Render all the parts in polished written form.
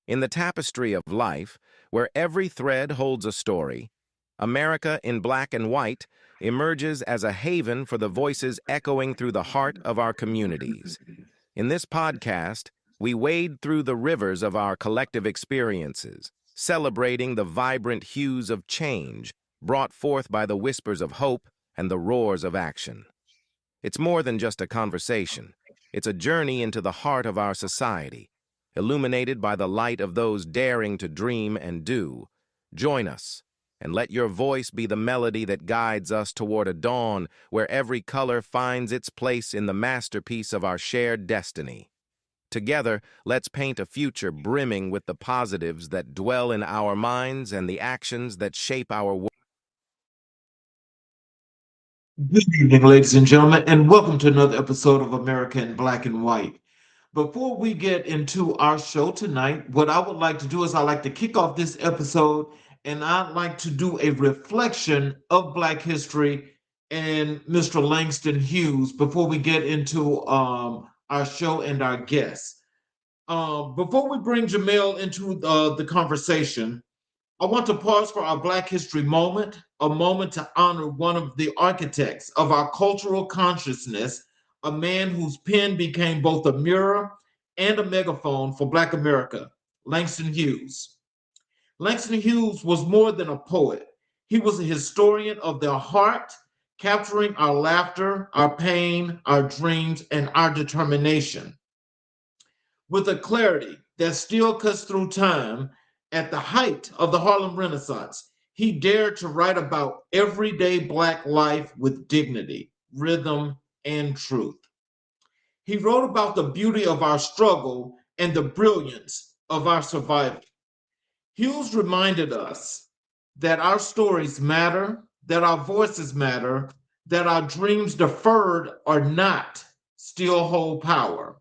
In the tapestry of life, where every thread holds a story, America in Black and White emerges as a haven for the voices echoing through the heart of our communities. In this podcast, we wade through the rivers of our collective experiences, celebrating the vibrant hues of change brought forth by the whispers of hope and the roars of action. It's more than just a conversation. It's a journey into the heart of our society, illuminated by the light of those daring to dream and do. Join us, and let your voice be the melody that guides us toward a dawn where every color finds its place in the masterpiece of our shared destiny. Together, let's paint a future brimming with the positives that dwell in our minds and the actions that shape our world. Good evening, ladies and gentlemen, and welcome to another episode of America in Black and White. Before we get into our show tonight, what I would like to do is I like to kick off this episode and I'd like to do a reflection of Black history and Mr. Langston Hughes before we get into our show and our guests. Before we bring Jamel into the conversation, I want to pause for our Black History moment, a moment to honor one of the architects of our cultural consciousness, a man whose pen became both a mirror and a megaphone for Black America, Langston Hughes. Langston Hughes was more than a poet. He was a historian of the heart, capturing our laughter, our pain, our dreams, and our determination. With a clarity that still cuts through time, at the height of the Harlem Renaissance, he dared to write about everyday Black life with dignity, rhythm, and truth. He wrote about the beauty of our struggle and the brilliance of our survival. Hughes reminded us that our stories matter, that our voices matter, that our dreams deferred or not still hold power.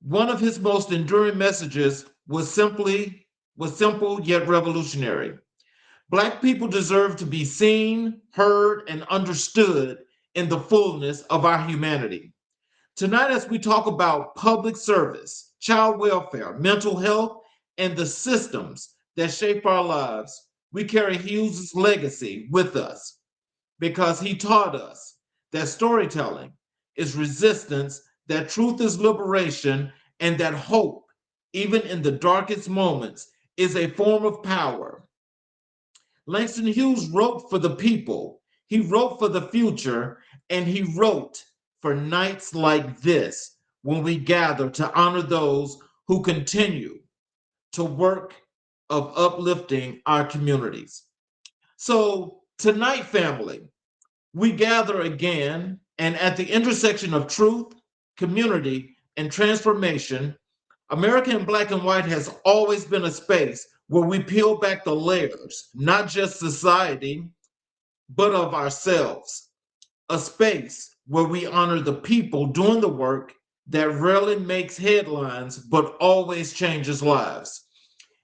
One of his most enduring messages was simple yet revolutionary. Black people deserve to be seen, heard, and understood in the fullness of our humanity. Tonight, as we talk about public service, child welfare, mental health, and the systems that shape our lives, we carry Hughes' legacy with us because he taught us that storytelling is resistance, that truth is liberation, and that hope, even in the darkest moments, is a form of power. Langston Hughes wrote for the people, he wrote for the future, and he wrote for nights like this when we gather to honor those who continue to work of uplifting our communities. So tonight, family, we gather again, and at the intersection of truth, community, and transformation, America in Black and White has always been a space where we peel back the layers, not just society, but of ourselves. A space where we honor the people doing the work that rarely makes headlines, but always changes lives.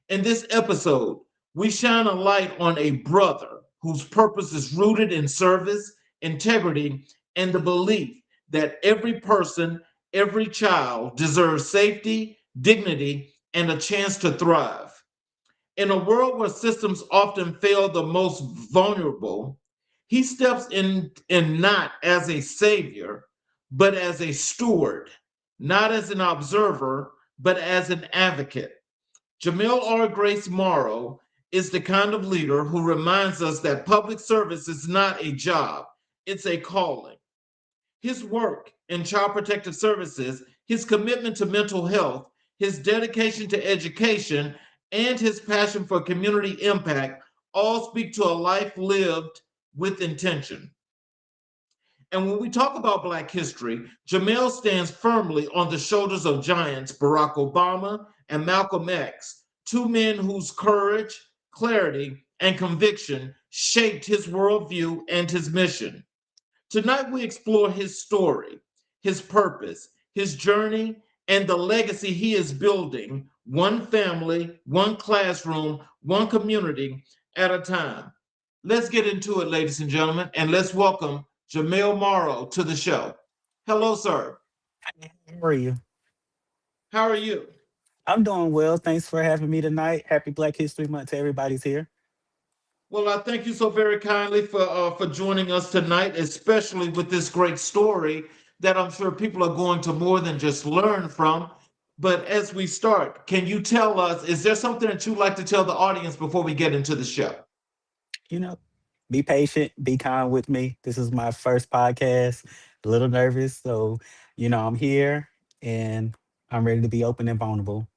In this episode, we shine a light on a brother whose purpose is rooted in service, integrity, and the belief that every person, every child deserves safety, dignity, and a chance to thrive. In a world where systems often fail the most vulnerable, he steps in not as a savior, but as a steward, not as an observer, but as an advocate. Jamel R. Grace-Morrow is the kind of leader who reminds us that public service is not a job, it's a calling. His work in child protective services, his commitment to mental health, his dedication to education, and his passion for community impact all speak to a life lived with intention. And when we talk about Black history, Jamel stands firmly on the shoulders of giants Barack Obama and Malcolm X, two men whose courage, clarity, and conviction shaped his worldview and his mission. Tonight, we explore his story, his purpose, his journey, and the legacy he is building, one family, one classroom, one community at a time. Let's get into it, ladies and gentlemen, and let's welcome Jamel Morrow to the show. Hello, sir. How are you? How are you? I'm doing well. Thanks for having me tonight. Happy Black History Month to everybody's here. Well, I thank you so very kindly for joining us tonight, especially with this great story that I'm sure people are going to more than just learn from. But as we start, can you tell us, is there something that you'd like to tell the audience before we get into the show? You know, be patient, be kind with me. This is my first podcast. A little nervous, so I'm here and I'm ready to be open and vulnerable.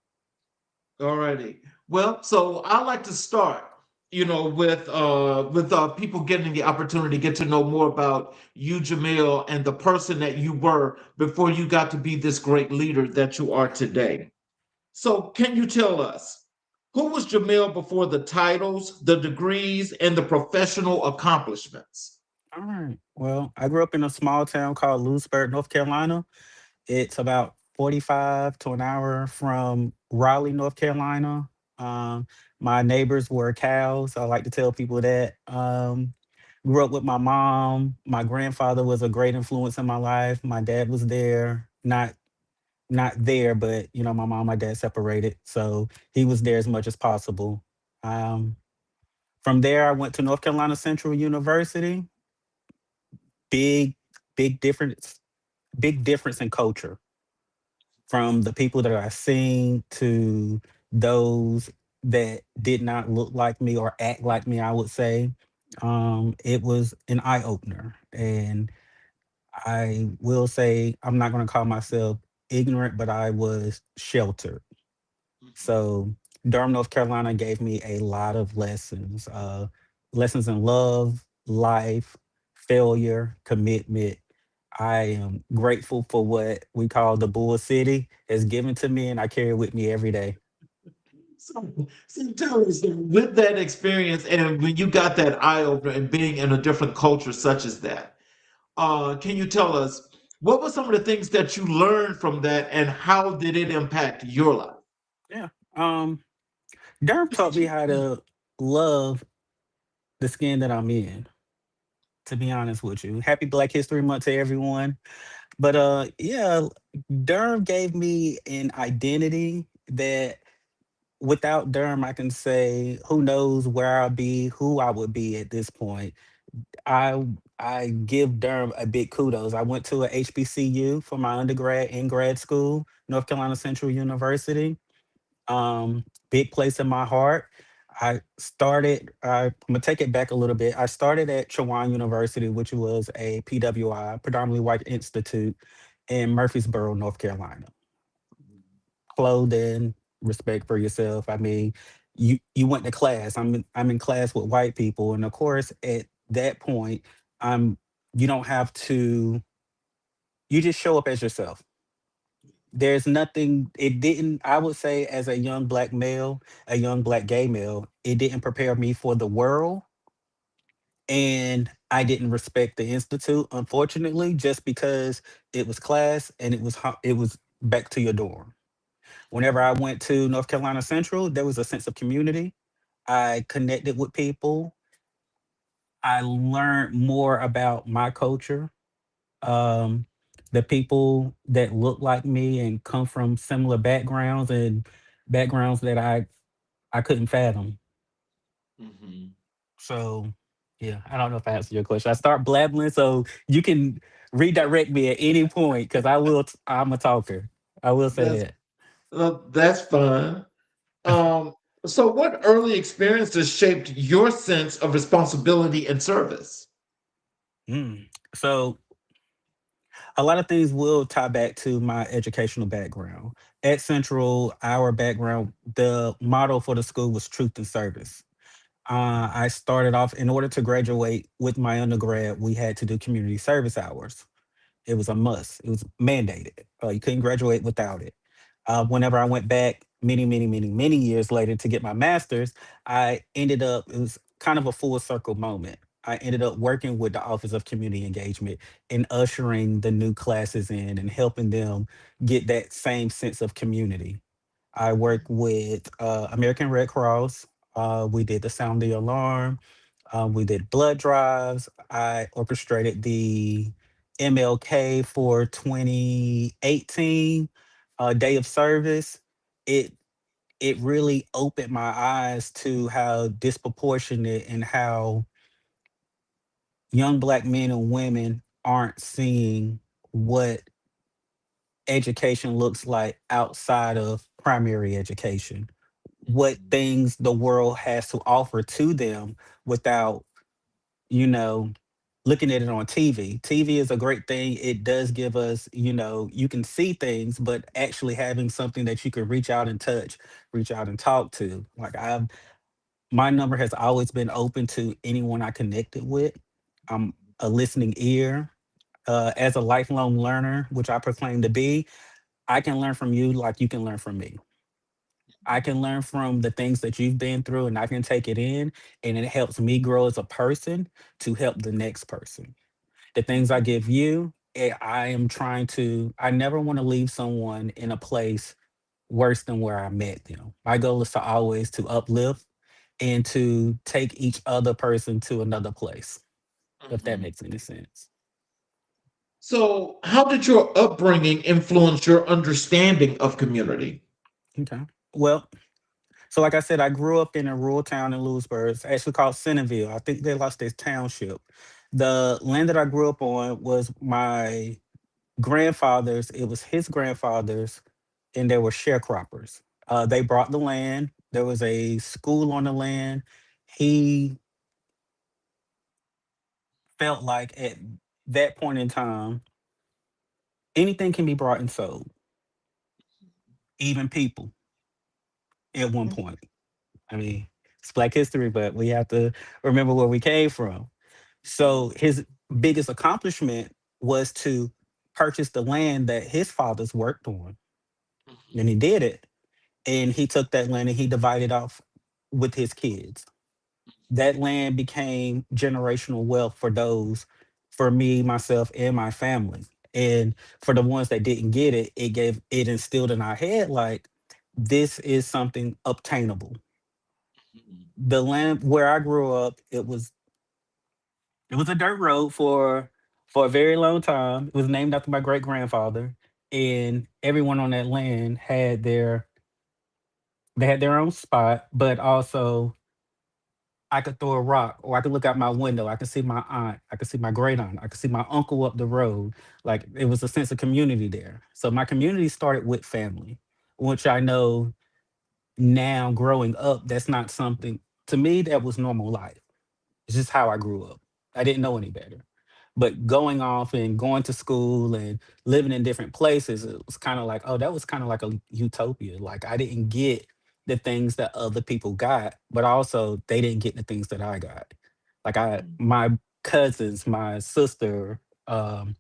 All righty. Well, so I like to start, with people getting the opportunity to get to know more about you, Jamel, and the person that you were before you got to be this great leader that you are today. So, can you tell us who was Jamel before the titles, the degrees, and the professional accomplishments? All right. Well, I grew up in a small town called Lewisburg, North Carolina. It's about 45 to an hour from Raleigh, North Carolina. Um, my neighbors were cows. I like to tell people that. Grew up with my mom. My grandfather was a great influence in my life. My dad was there, not there, but my mom, my dad separated, so he was there as much as possible. Um, from there, I went to North Carolina Central University. Big, big difference. Big difference in culture from the people that I seen to those that did not look like me or act like me, I would say. It was an eye opener. And I will say, I'm not going to call myself ignorant, but I was sheltered. So Durham, North Carolina gave me a lot of lessons, lessons in love, life, failure, commitment. I am grateful for what we call the Bull City has given to me, and I carry it with me every day. So tell us, with that experience and when you got that eye opener and being in a different culture such as that, can you tell us what were some of the things that you learned from that and how did it impact your life? Yeah. Um, Durham taught me how to love the skin that I'm in, to be honest with you. Happy Black History Month to everyone. But yeah, Durham gave me an identity that without Durham, I can say who knows where I'll be, who I would be at this point. I give Durham a big kudos. I went to a HBCU for my undergrad and grad school, North Carolina Central University. Big place in my heart. I'm gonna take it back a little bit. I started at Chowan University, which was a PWI, predominantly white institute in Murfreesboro, North Carolina. Clothing, respect for yourself. I mean, you went to class. I'm in class with white people, and of course, at that point, I'm you don't have to. You just show up as yourself. There's nothing. It didn't. I would say, as a young black male, a young black gay male, it didn't prepare me for the world, and I didn't respect the institute, unfortunately, just because it was class and it was back to your dorm. Whenever I went to North Carolina Central, there was a sense of community. I connected with people. I learned more about my culture. Um, the people that look like me and come from similar backgrounds and backgrounds that I couldn't fathom. Mhm. So, yeah, I don't know if I answered your question. I start blabbling, so you can redirect me at any point because I'm a talker. I will say That's that. that's fine. Um, so what early experiences shaped your sense of responsibility and service? So a lot of things will tie back to my educational background. At Central, our background, the motto for the school was truth and service. I started off, in order to graduate with my undergrad, we had to do community service hours. It was a must. It was mandated. You couldn't graduate without it. Whenever I went back many, many, many, many years later to get my master's, I ended up, it was kind of a full circle moment. I ended up working with the Office of Community Engagement and ushering the new classes in and helping them get that same sense of community. I worked with American Red Cross. We did the sound the alarm. We did blood drives. I orchestrated the MLK for 2018 Day of Service. It it really opened my eyes to how disproportionate and how young black men and women aren't seeing what education looks like outside of primary education, what things the world has to offer to them without, you know, looking at it on TV. TV is a great thing. It does give us, you can see things, but actually having something that you can reach out and touch, reach out and talk to. Like my number has always been open to anyone I connected with. I'm a listening ear. As a lifelong learner, which I proclaim to be, I can learn from you like you can learn from me. I can learn from the things that you've been through and I can take it in, and it helps me grow as a person to help the next person. The things I give you, I am trying to, I never want to leave someone in a place worse than where I met them. My goal is to always to uplift and to take each other person to another place, if that Mhm. makes any sense. So, how did your upbringing influence your understanding of community? Okay. Well, so like I said, I grew up in a rural town in Lewisburg. It's actually called Centerville. I think they lost their township. The land that I grew up on was my grandfather's. It was his grandfather's, and they were sharecroppers. They brought the land. There was a school on the land. He felt like at that point in time, anything can be brought and sold, even people at one point. I mean, it's Black history, but we have to remember where we came from. So his biggest accomplishment was to purchase the land that his fathers worked on. And he did it. And he took that land and he divided off with his kids. That land became generational wealth for those, for me, myself, and my family. And for the ones that didn't get it, it instilled in our head like this is something obtainable. The land where I grew up, it was a dirt road for a very long time. It was named after my great grandfather, and everyone on that land had their own spot, but also I could throw a rock or I could look out my window. I could see my aunt. I could see my great aunt. I could see my uncle up the road. Like it was a sense of community there. So my community started with family, which I know now growing up, that's not something to me that was normal life. It's just how I grew up. I didn't know any better. But going off and going to school and living in different places, it was kind of like, oh, that was kind of like a utopia. Like I didn't get the things that other people got, but also they didn't get the things that I got. Like my cousins, my sister, um,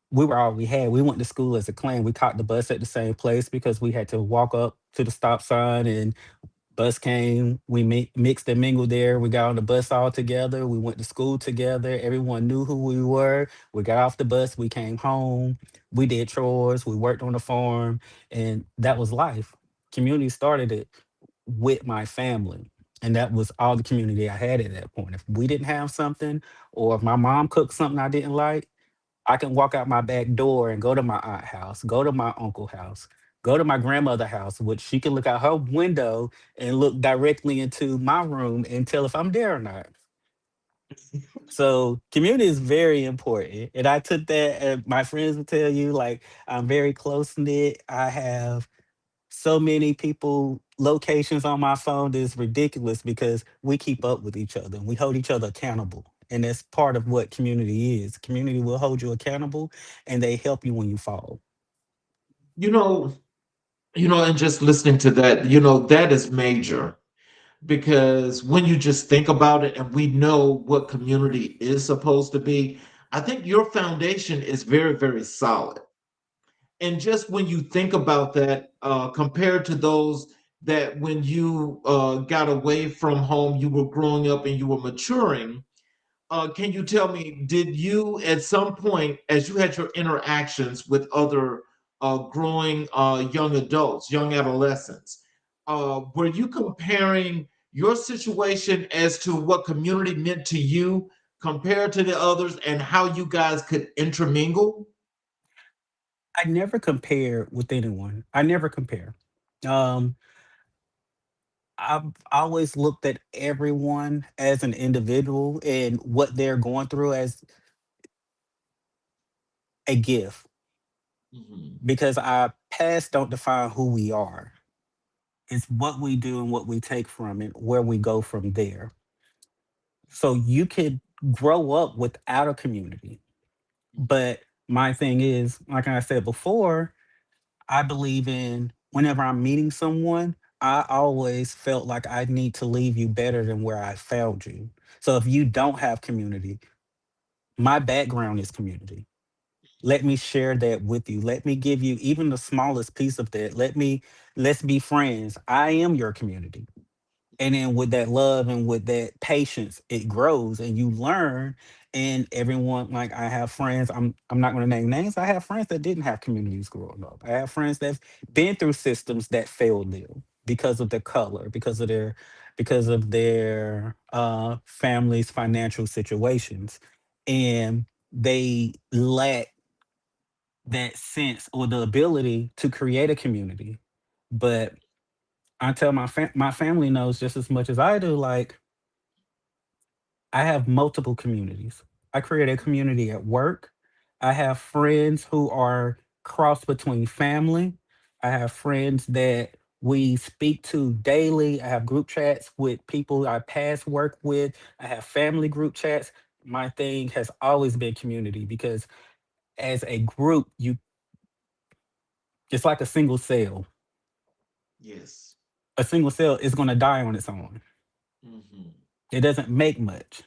we were all we had. We went to school as a clan. We caught the bus at the same place because we had to walk up to the stop sign and bus came, we mixed and mingled there. We got on the bus all together. We went to school together. Everyone knew who we were. We got off the bus. We came home. We did chores. We worked on the farm. And that was life. Community started it with my family. And that was all the community I had at that point. If we didn't have something, or if my mom cooked something I didn't like, I can walk out my back door and go to my aunt house, go to my uncle house, go to my grandmother house, which she can look out her window and look directly into my room and tell if I'm there or not. So community is very important. And I took that, my friends will tell you, like, I'm very close knit. I have so many people, locations on my phone that's ridiculous because we keep up with each other and we hold each other accountable. And that's part of what community is. Community will hold you accountable and they help you when you fall. You know, and just listening to that, that is major because when you just think about it and we know what community is supposed to be, I think your foundation is very, very solid. And just when you think about that, compared to those that when you got away from home, you were growing up and you were maturing, can you tell me, did you at some point, as you had your interactions with other growing young adults, young adolescents, were you comparing your situation as to what community meant to you compared to the others and how you guys could intermingle? I never compare with anyone. I never compare. Um, I've always looked at everyone as an individual and what they're going through as a gift Hmm. because our past don't define who we are. It's what we do and what we take from it, where we go from there. So you could grow up without a community. But my thing is, like I said before, I believe in whenever I'm meeting someone, I always felt like I need to leave you better than where I found you. So if you don't have community, my background is community. Let me share that with you. Let me give you even the smallest piece of that. Let's be friends. I am your community. And then with that love and with that patience, it grows and you learn. And everyone, like I have friends, I'm not gonna name names. I have friends that didn't have communities growing up. I have friends that've been through systems that failed them because of their color, because of their family's financial situations. And they lack that sense or the ability to create a community. But I tell my family knows just as much as I do. Like I have multiple communities. I create a community at work. I have friends who are crossed between family. I have friends that we speak to daily. I have group chats with people I past work with. I have family group chats. My thing has always been community because as a group, you it's like a single cell. Yes. A single cell is going to die on its own. Hmm. It doesn't make much.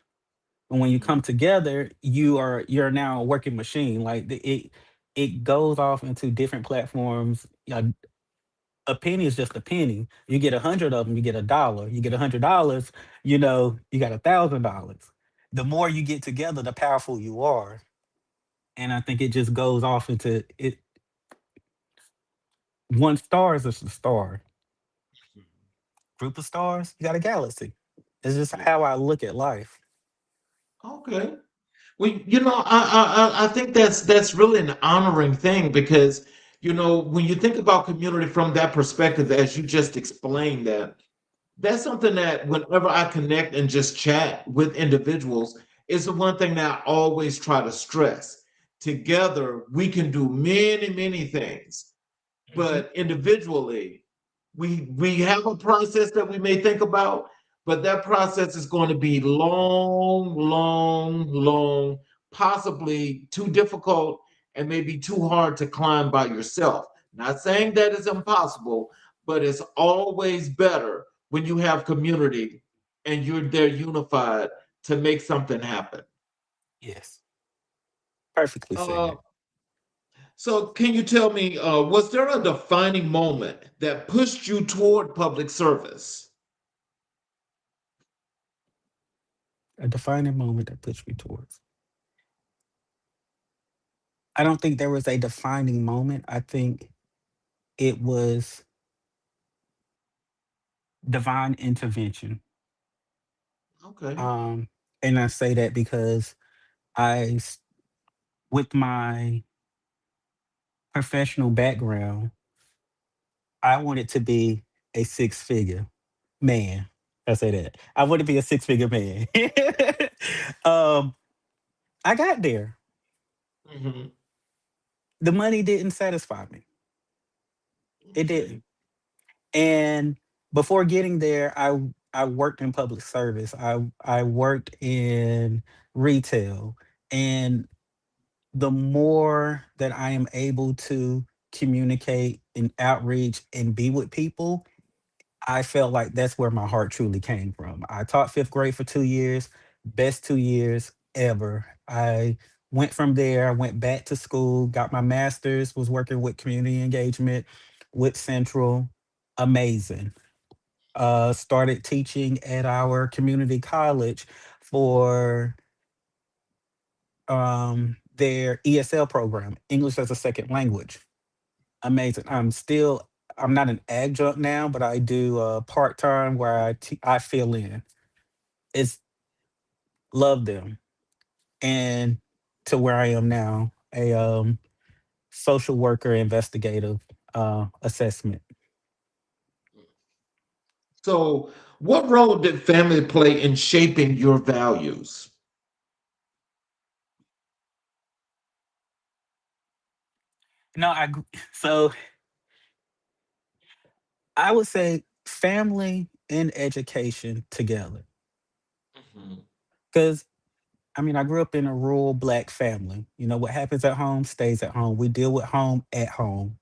And when you come together, you're now a working machine. Like it goes off into different platforms. A penny is just a penny. You get 100 of them, you get $1. You get $100, you got $1,000. The more you get together, the powerful you are. And I think it just goes off into it. One star is just a star. Group of stars, you got a galaxy. It's just Yeah. how I look at life. Okay. Well, I think that's really an honoring thing because, when you think about community from that perspective, as you just explained that, that's something that whenever I connect and just chat with individuals, is the one thing that I always try to stress. Together, we can do many, many things, Mhm. but individually we have a process that we may think about, but that process is going to be long, long, long, possibly too difficult and maybe too hard to climb by yourself. Not saying that it's impossible, but it's always better when you have community and you're there unified to make something happen. Yes. Perfectly uh, said. So, can you tell me, was there a defining moment that pushed you toward public service? A defining moment that pushed me towards. I don't think there was a defining moment. I think it was divine intervention. Okay. Um, and I say that because I, s- with my professional background, I wanted to be a six figure man. I say that. I want to be a six-figure man. um, I got there. Hmm. The money didn't satisfy me. It Okay. didn't. And before getting there, I worked in public service. I worked in retail. And the more that I am able to communicate and outreach and be with people, I felt like that's where my heart truly came from. I taught fifth grade for 2 years, best 2 years ever. I went from there, I went back to school, got my master's, was working with community engagement with Central. Amazing. Started teaching at our community college for their ESL program, English as a Second Language. Amazing. I'm not an adjunct now, but I do part time where I fill in. It's love them and to where I am now, a social worker investigative assessment. So, what role did family play in shaping your values? No, so I would say family and education together. Mhm. Because I mean, I grew up in a rural black family. You know, what happens at home stays at home. We deal with home at home.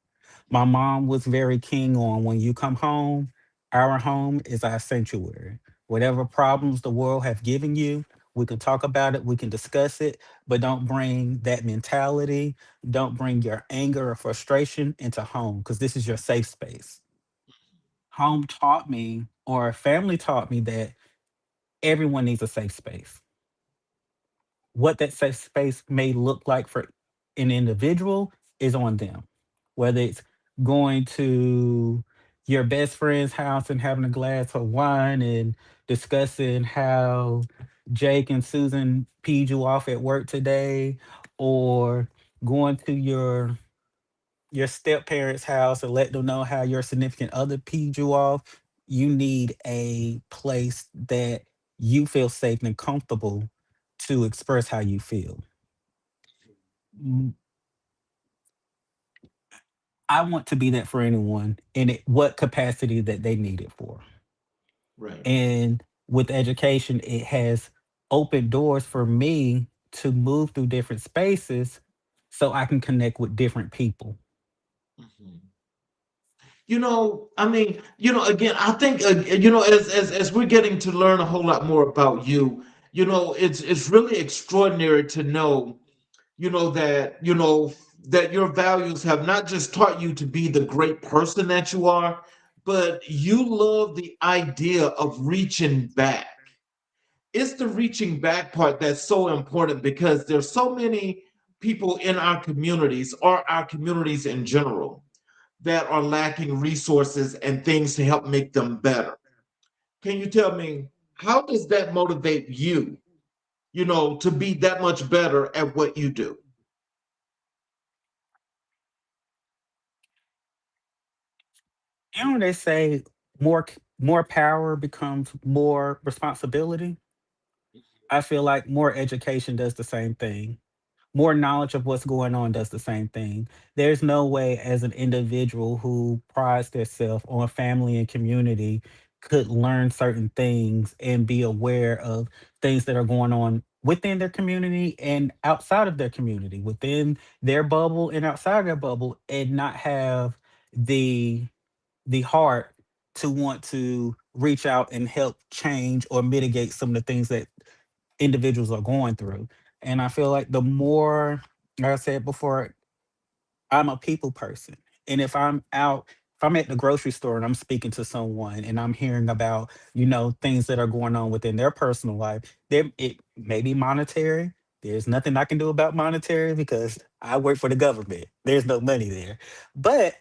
My mom was very keen on when you come home, our home is our sanctuary. Whatever problems the world have given you, we can talk about it, we can discuss it, but don't bring that mentality, don't bring your anger or frustration into home because this is your safe space. Home taught me, or family taught me, that everyone needs a safe space. What that safe space may look like for an individual is on them. Whether it's going to your best friend's house and having a glass of wine and discussing how Jake and Susan peed you off at work today, or going to your step parents' house and let them know how your significant other peed you off. You need a place that you feel safe and comfortable to express how you feel. Mm, I want to be that for anyone in what capacity that they need it for. Right. And with education, it has opened doors for me to move through different spaces so I can connect with different people. Mhm. I mean, again, I think, as we're getting to learn a whole lot more about you, it's really extraordinary to know, that your values have not just taught you to be the great person that you are, but you love the idea of reaching back. It's the reaching back part that's so important because there's so many people in our communities or our communities in general that are lacking resources and things to help make them better. Can you tell me how does that motivate you, to be that much better at what you do? You know, they say more power becomes more responsibility. I feel like more education does the same thing. More knowledge of what's going on does the same thing. There's no way as an individual who prides themselves on family and community could learn certain things and be aware of things that are going on within their community and outside of their community, within their bubble and outside their bubble, and not have the heart to want to reach out and help change or mitigate some of the things that individuals are going through. And I feel like the more, like I said before, I'm a people person. And if I'm at the grocery store and I'm speaking to someone and I'm hearing about, things that are going on within their personal life, it may be monetary. There's nothing I can do about monetary because I work for the government. There's no money there. But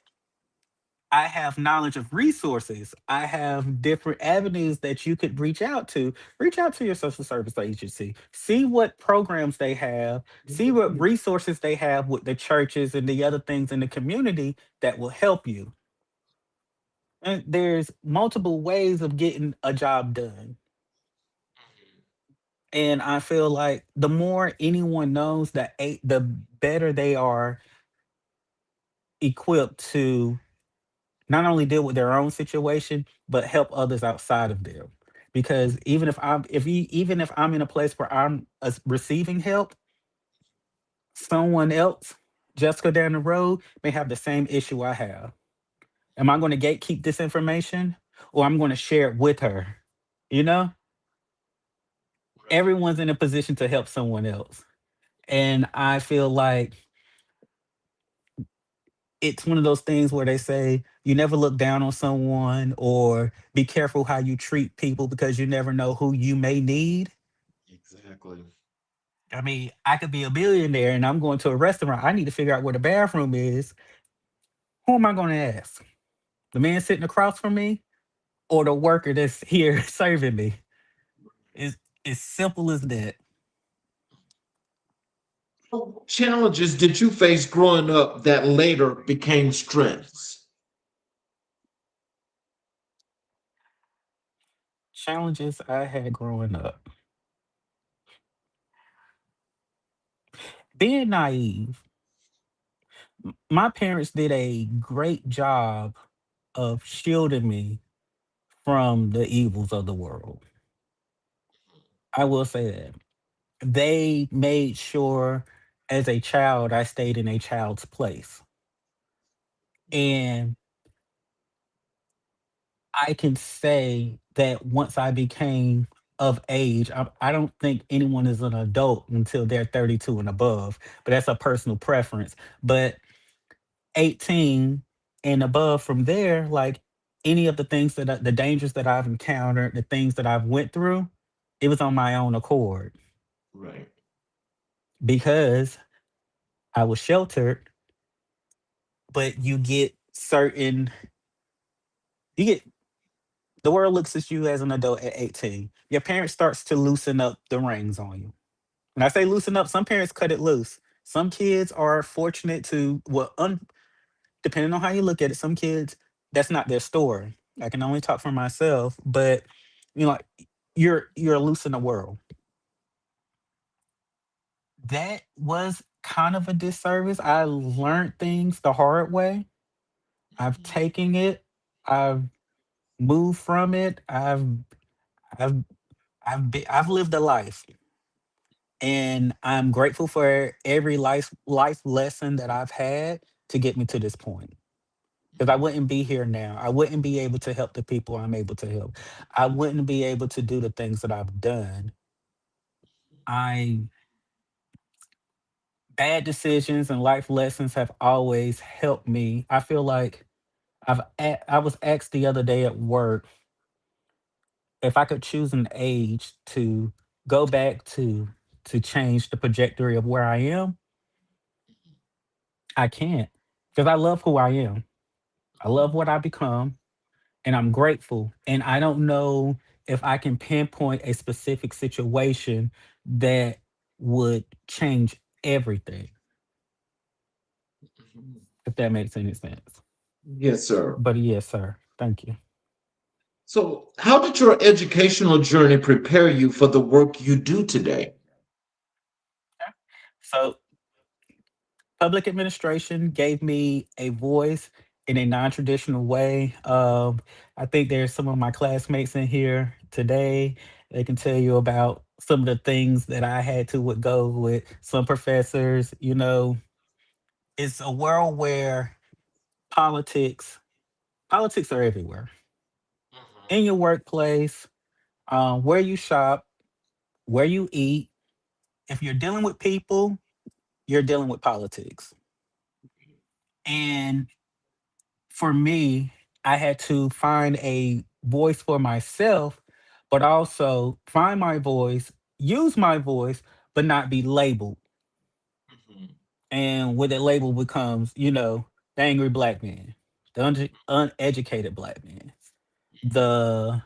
I have knowledge of resources. I have different avenues that you could reach out to. Reach out to your social service agency. See what programs they have. See what resources they have with the churches and the other things in the community that will help you. And there's multiple ways of getting a job done. And I feel like the more anyone knows, the better they are equipped to not only deal with their own situation, but help others outside of them. Because even if I'm in a place where I'm receiving help, someone else, Jessica down the road, may have the same issue I have. Am I going to gatekeep this information, or I'm going to share it with her? You know, everyone's in a position to help someone else, and I feel like it's one of those things where they say you never look down on someone or be careful how you treat people because you never know who you may need. Exactly. I mean, I could be a billionaire and I'm going to a restaurant. I need to figure out where the bathroom is. Who am I going to ask? The man sitting across from me or the worker that's here serving me? It's as simple as that. What challenges did you face growing up that later became strengths? Challenges I had growing up. Being naive, my parents did a great job of shielding me from the evils of the world. I will say that. They made sure as a child I stayed in a child's place. And I can say that once I became of age, I don't think anyone is an adult until they're 32 and above, but that's a personal preference. But 18 and above from there, like any of the things the dangers that I've encountered, the things that I've went through, it was on my own accord Right. because I was sheltered, but you get the world looks at you as an adult at 18. Your parent starts to loosen up the reins on you. When I say loosen up, some parents cut it loose. Some kids are fortunate to, depending on how you look at it, some kids, that's not their story. I can only talk for myself, but like you're loose in the world. That was kind of a disservice. I learned things the hard way. I've taken it. I've moved from it. I've I've lived a life, and I'm grateful for every life lesson that I've had to get me to this point. Because I wouldn't be here now. I wouldn't be able to help the people I'm able to help. I wouldn't be able to do the things that I've done. I Bad decisions and life lessons have always helped me. I feel like I was asked the other day at work if I could choose an age to go back to change the trajectory of where I am. I can't, because I love who I am. I love what I become, and I'm grateful. And I don't know if I can pinpoint a specific situation that would change everything, if that makes any sense. Yes, sir. But yes, sir. Thank you. So, how did your educational journey prepare you for the work you do today? Yeah. So, public administration gave me a voice in a non-traditional way. I think there's some of my classmates in here today. They can tell you about some of the things that I had to would go with some professors. It's a world where politics politics are everywhere, in your workplace, where you shop, where you eat. If you're dealing with people, you're dealing with politics. And for me, I had to find a voice for myself, but also find my voice, use my voice, but not be labeled. Mhm. And where that label becomes, the angry black man, the uneducated black man, the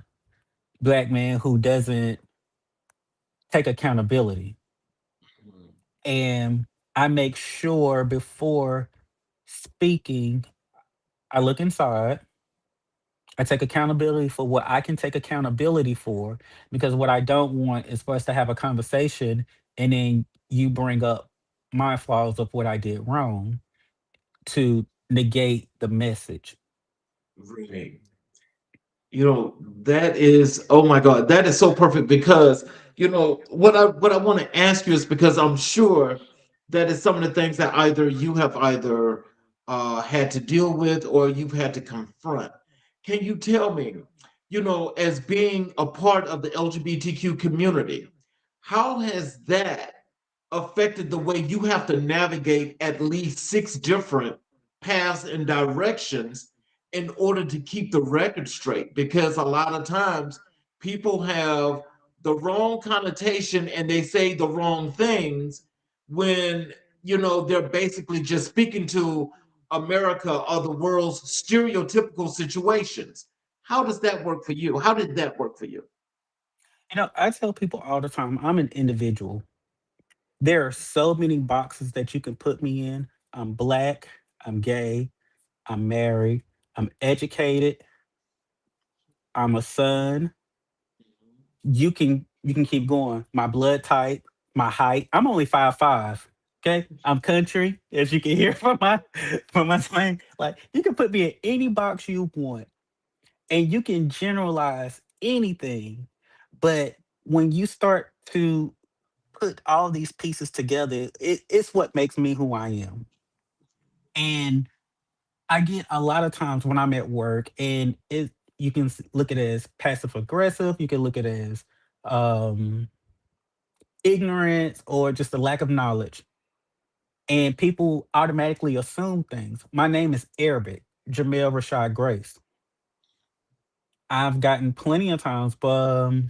black man who doesn't take accountability. And I make sure before speaking, I look inside. I take accountability for what I can take accountability for, because what I don't want is for us to have a conversation and then you bring up my flaws of what I did wrong to negate the message. Really? That is, oh my God, that is so perfect because, what I want to ask you is because I'm sure that is some of the things that either you have either had to deal with or you've had to confront. Can you tell me, as being a part of the LGBTQ community, how has that affected the way you have to navigate at least six different paths and directions in order to keep the record straight? Because a lot of times people have the wrong connotation and they say the wrong things when they're basically just speaking to America or the world's stereotypical situations. How does that work for you? How did that work for you? I tell people all the time, I'm an individual. There are so many boxes that you can put me in. I'm black, I'm gay, I'm married, I'm educated, I'm a son, you can keep going. My blood type, my height. I'm only 5'5". Okay, I'm country, as you can hear from my from my slang. Like you can put me in any box you want, and you can generalize anything. But when you start to put all these pieces together, it's what makes me who I am. And I get a lot of times when I'm at work, and you can look at it as passive aggressive. You can look at it as um, ignorance or just a lack of knowledge, and people automatically assume things. My name is Arabic, Jamel Rashad Grace. I've gotten plenty of times, but a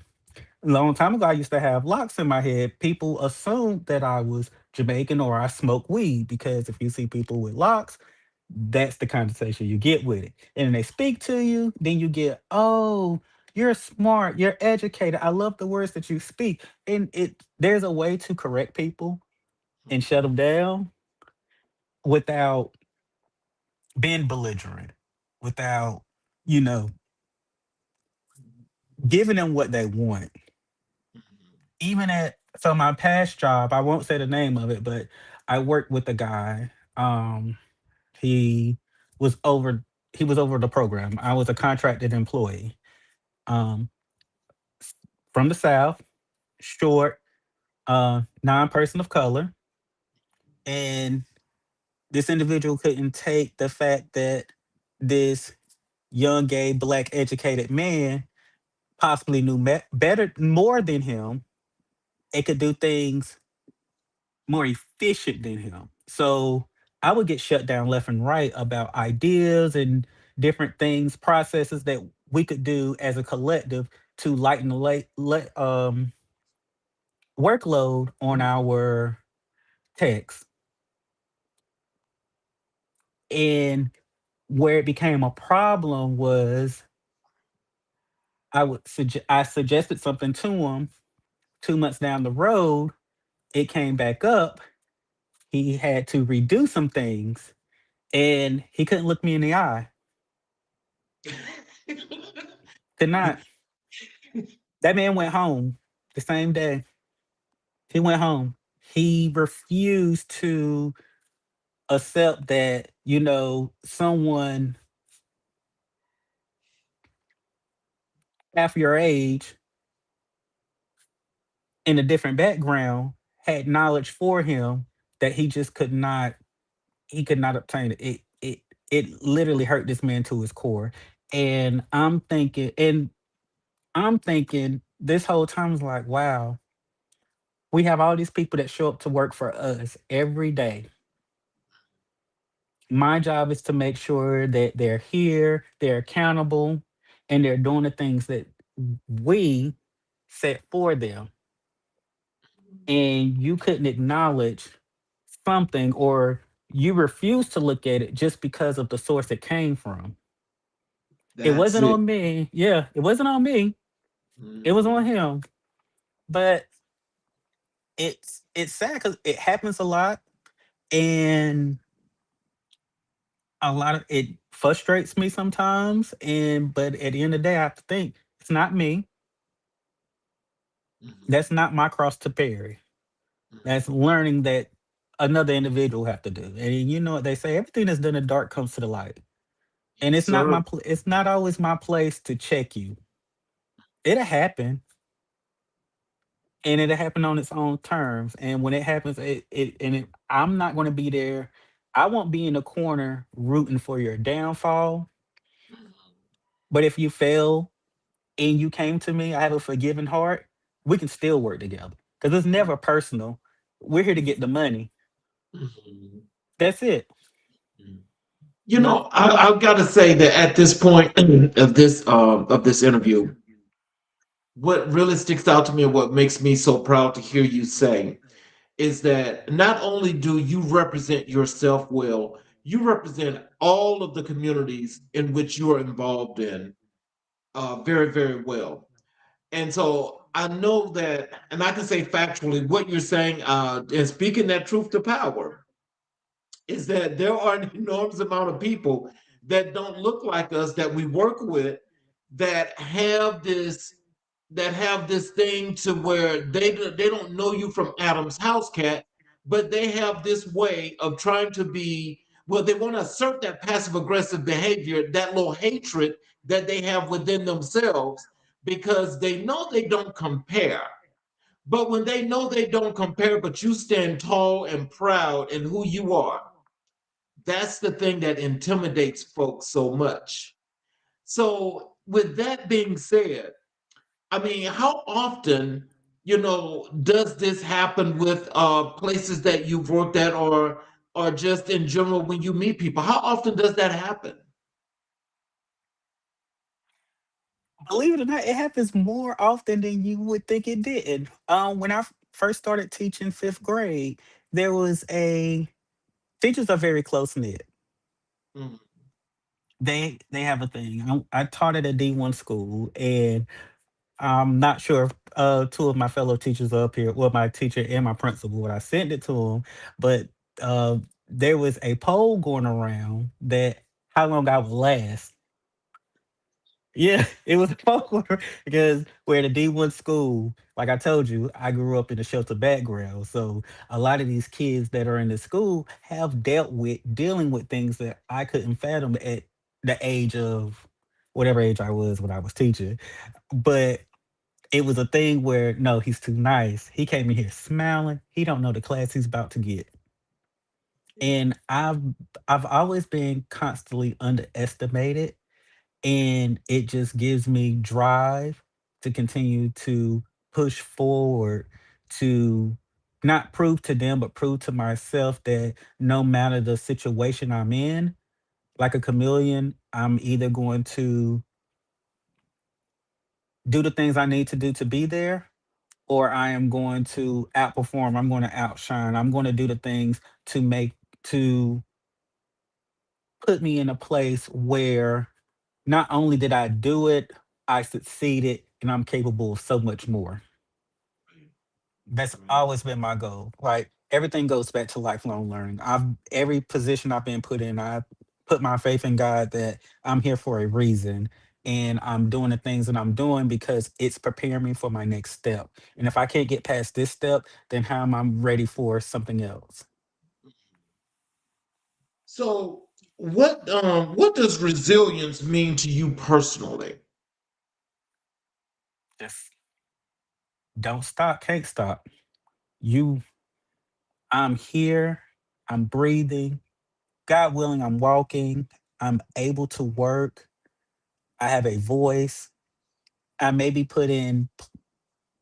long time ago, I used to have locks in my head. People assumed that I was Jamaican or I smoke weed because if you see people with locks, that's the conversation you get with it. And they speak to you, then you get, oh, you're smart, you're educated. I love the words that you speak. And there's a way to correct people and shut them down without being belligerent, without, you know, giving them what they want. Even at so my past job, I won't say the name of it, but I worked with a guy. He was over he was over the program. I was a contracted employee. Um, from the South, short, non-person of color, and this individual couldn't take the fact that this young, gay, black, educated man possibly knew better, more than him, and could do things more efficient than him. So I would get shut down left and right about ideas and different things, processes that we could do as a collective to lighten the workload on our techs. And where it became a problem was I suggested something to him. 2 months down the road, it came back up. He had to redo some things, and he couldn't look me in the eye. Could not. That man went home the same day. He went home. He refused to accept that, someone half your age in a different background had knowledge for him that he could not obtain it. It literally hurt this man to his core. And I'm thinking this whole time is like, wow, we have all these people that show up to work for us every day. My job is to make sure that they're here, they're accountable, and they're doing the things that we set for them. And you couldn't acknowledge something, or you refuse to look at it just because of the source it came from. It That's wasn't it. on me. Yeah, it wasn't on me. It was on Mhm. him. But it's sad because it happens a lot, and a lot of it frustrates me sometimes. And but at the end of the day, I have to think it's not me. Mhm. That's not my cross to bear. That's learning that another individual have to do. And you know what they say: everything that's done in the dark comes to the light. And Yes, sir. it's not always my place to check you. It'll happen, and it'll happen on its own terms. And when it happens, I'm not going to be there. I won't be in the corner rooting for your downfall. But if you fail and you came to me, I have a forgiving heart. We can still work together because it's never personal. We're here to get the money. Mhm. That's it. But I've got to say that at this point of this interview, what really sticks out to me and what makes me so proud to hear you say is that not only do you represent yourself well, you represent all of the communities in which you're involved in very, very well. And so I know that, and I can say factually, what you're saying, and speaking that truth to power, is that there are an enormous amount of people that don't look like us that we work with that have this. that have this thing to where they don't know you from Adam's house cat, but they have this way of trying to be, well, they want to assert that passive aggressive behavior, that little hatred that they have within themselves, because they know they don't compare. But when they know they don't compare, but you stand tall and proud in who you are, that's the thing that intimidates folks so much. So, with that being said, I mean, how often, does this happen with places that you've worked at, or just in general when you meet people? How often does that happen? Believe it or not, it happens more often than you would think it did. When I first started teaching fifth grade, there was a teachers are very close knit. Mhm. They have a thing. I taught at a D1 school, and I'm not sure if two of my fellow teachers are up here, well, my teacher and my principal, when I sent it to them, but uh, there was a poll going around that how long I would last. Yeah, it was a poll because we're at a D1 school. Like I told you, I grew up in a shelter background. So a lot of these kids that are in the school have dealing with things that I couldn't fathom at the age of whatever age I was when I was teaching. But it was a thing where no, he's too nice. He came in here smiling. He don't know the class he's about to get. And I've always been constantly underestimated, and it just gives me drive to continue to push forward, to not prove to them but prove to myself that no matter the situation I'm in, like a chameleon, I'm either going to do the things I need to do to be there, or I am going to outperform. I'm going to outshine. I'm going to do the things to put me in a place where not only did I do it, I succeeded, and I'm capable of so much more. Right, That's right. always been my goal. Like everything goes back to lifelong learning. I've every position I've been put in, I put my faith in God that I'm here for a reason, and I'm doing the things that I'm doing because it's preparing me for my next step. And if I can't get past this step, then how am I ready for something else? So, what does resilience mean to you personally? Just don't stop, can't stop. You I'm here, I'm breathing. God willing, I'm walking. I'm able to work. I have a voice. I may be put in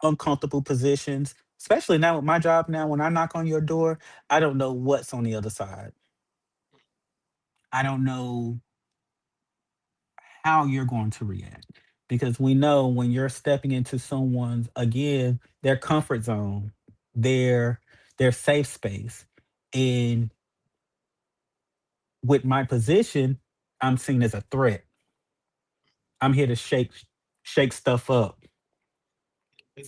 uncomfortable positions, especially now with my job. Now, when I knock on your door, I don't know what's on the other side. I don't know how you're going to react because we know when you're stepping into someone's, again, their comfort zone, their their safe space. And with my position, I'm seen as a threat. I'm here to shake stuff up.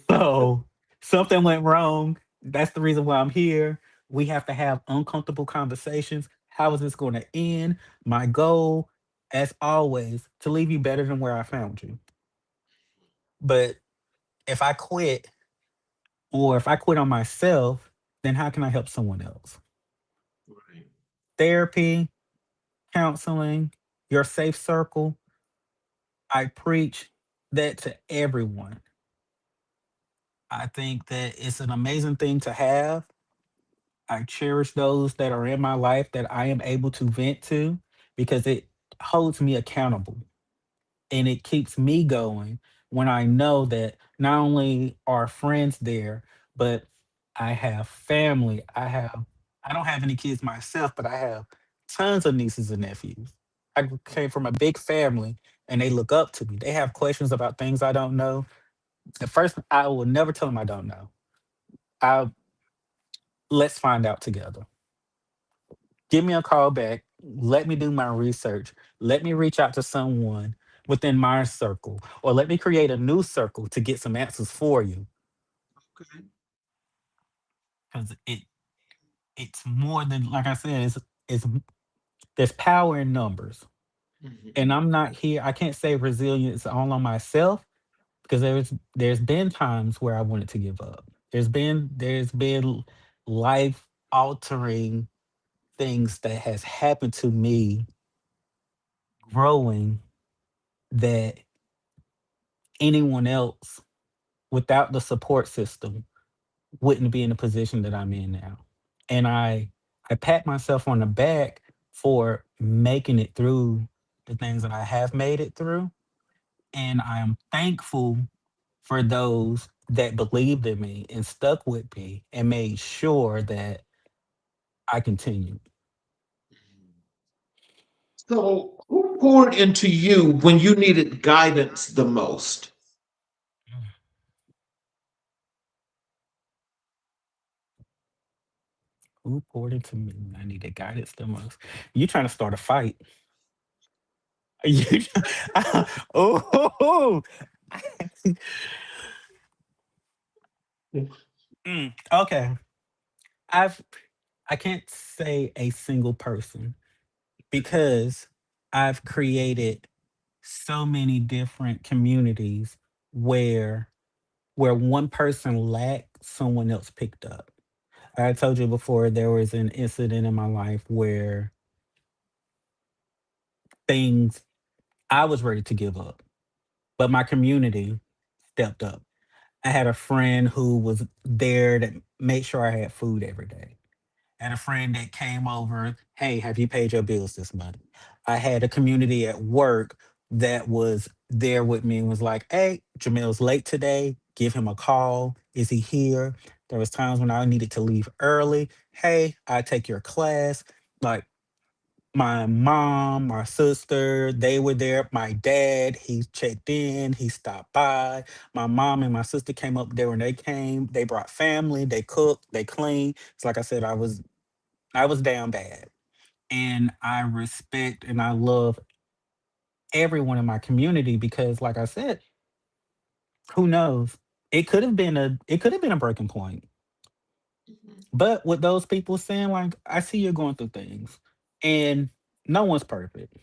So something went wrong. That's the reason why I'm here. We have to have uncomfortable conversations. How is this going to end? My goal, as always, to leave you better than where I found you. But if I quit, or if I quit on myself, then how can I help someone else? Right. Therapy, counseling, your safe circle. I preach that to everyone. I think that it's an amazing thing to have. I cherish those that are in my life that I am able to vent to because it holds me accountable and it keeps me going when I know that not only are friends there, but I have family. I don't have any kids myself, but I have tons of nieces and nephews. I came from a big family and they look up to me. They have questions about things I don't know. The first I will never tell them I don't know. I Let's find out together. Give me a call back. Let me do my research. Let me reach out to someone within my circle, or let me create a new circle to get some answers for you. Okay. Because it's more than like I said. It's there's power in numbers, Mhm. and I'm not here. I can't say resilience all on myself. because there's been times where I wanted to give up. There's been life altering things that has happened to me growing that anyone else without the support system wouldn't be in the position that I'm in now. And I pat myself on the back for making it through the things that I have made it through. And I am thankful for those that believed in me and stuck with me and made sure that I continued. So, who poured into you when you needed guidance the most? Who poured into me when I needed guidance the most? You trying to start a fight? You, oh, okay. I've I can't say a single person because I've created so many different communities where one person lacked, someone else picked up. I told you before there was an incident in my life where things I was ready to give up, but my community stepped up. I had a friend who was there that made sure I had food every day. I had a friend that came over, hey, have you paid your bills this month? I had a community at work that was there with me and was like, hey, Jamel's late today. Give him a call. Is he here? There was times when I needed to leave early. Hey, I take your class. Like my mom, my sister, they were there. My dad, he checked in, he stopped by. My mom and my sister came up there when they came. They brought family, they cooked, they cleaned. It's like I said, I was down bad. And I respect and I love everyone in my community because like I said, who knows? It could have been a breaking point. But with those people saying like I see you're going through things and no one's perfect.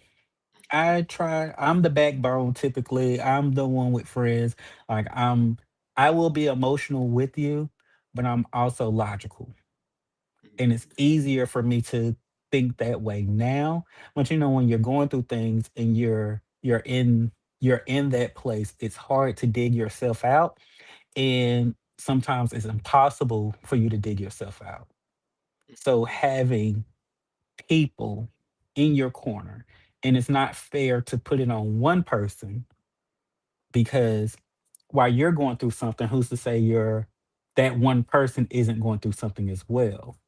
I'm the backbone typically. I'm the one with friends. Like I will be emotional with you, but I'm also logical. And it's easier for me to think that way now. But when you're going through things and you're in that place, it's hard to dig yourself out. And sometimes it's impossible for you to dig yourself out. So having people in your corner, and it's not fair to put it on one person because while you're going through something, who's to say that one person isn't going through something as well?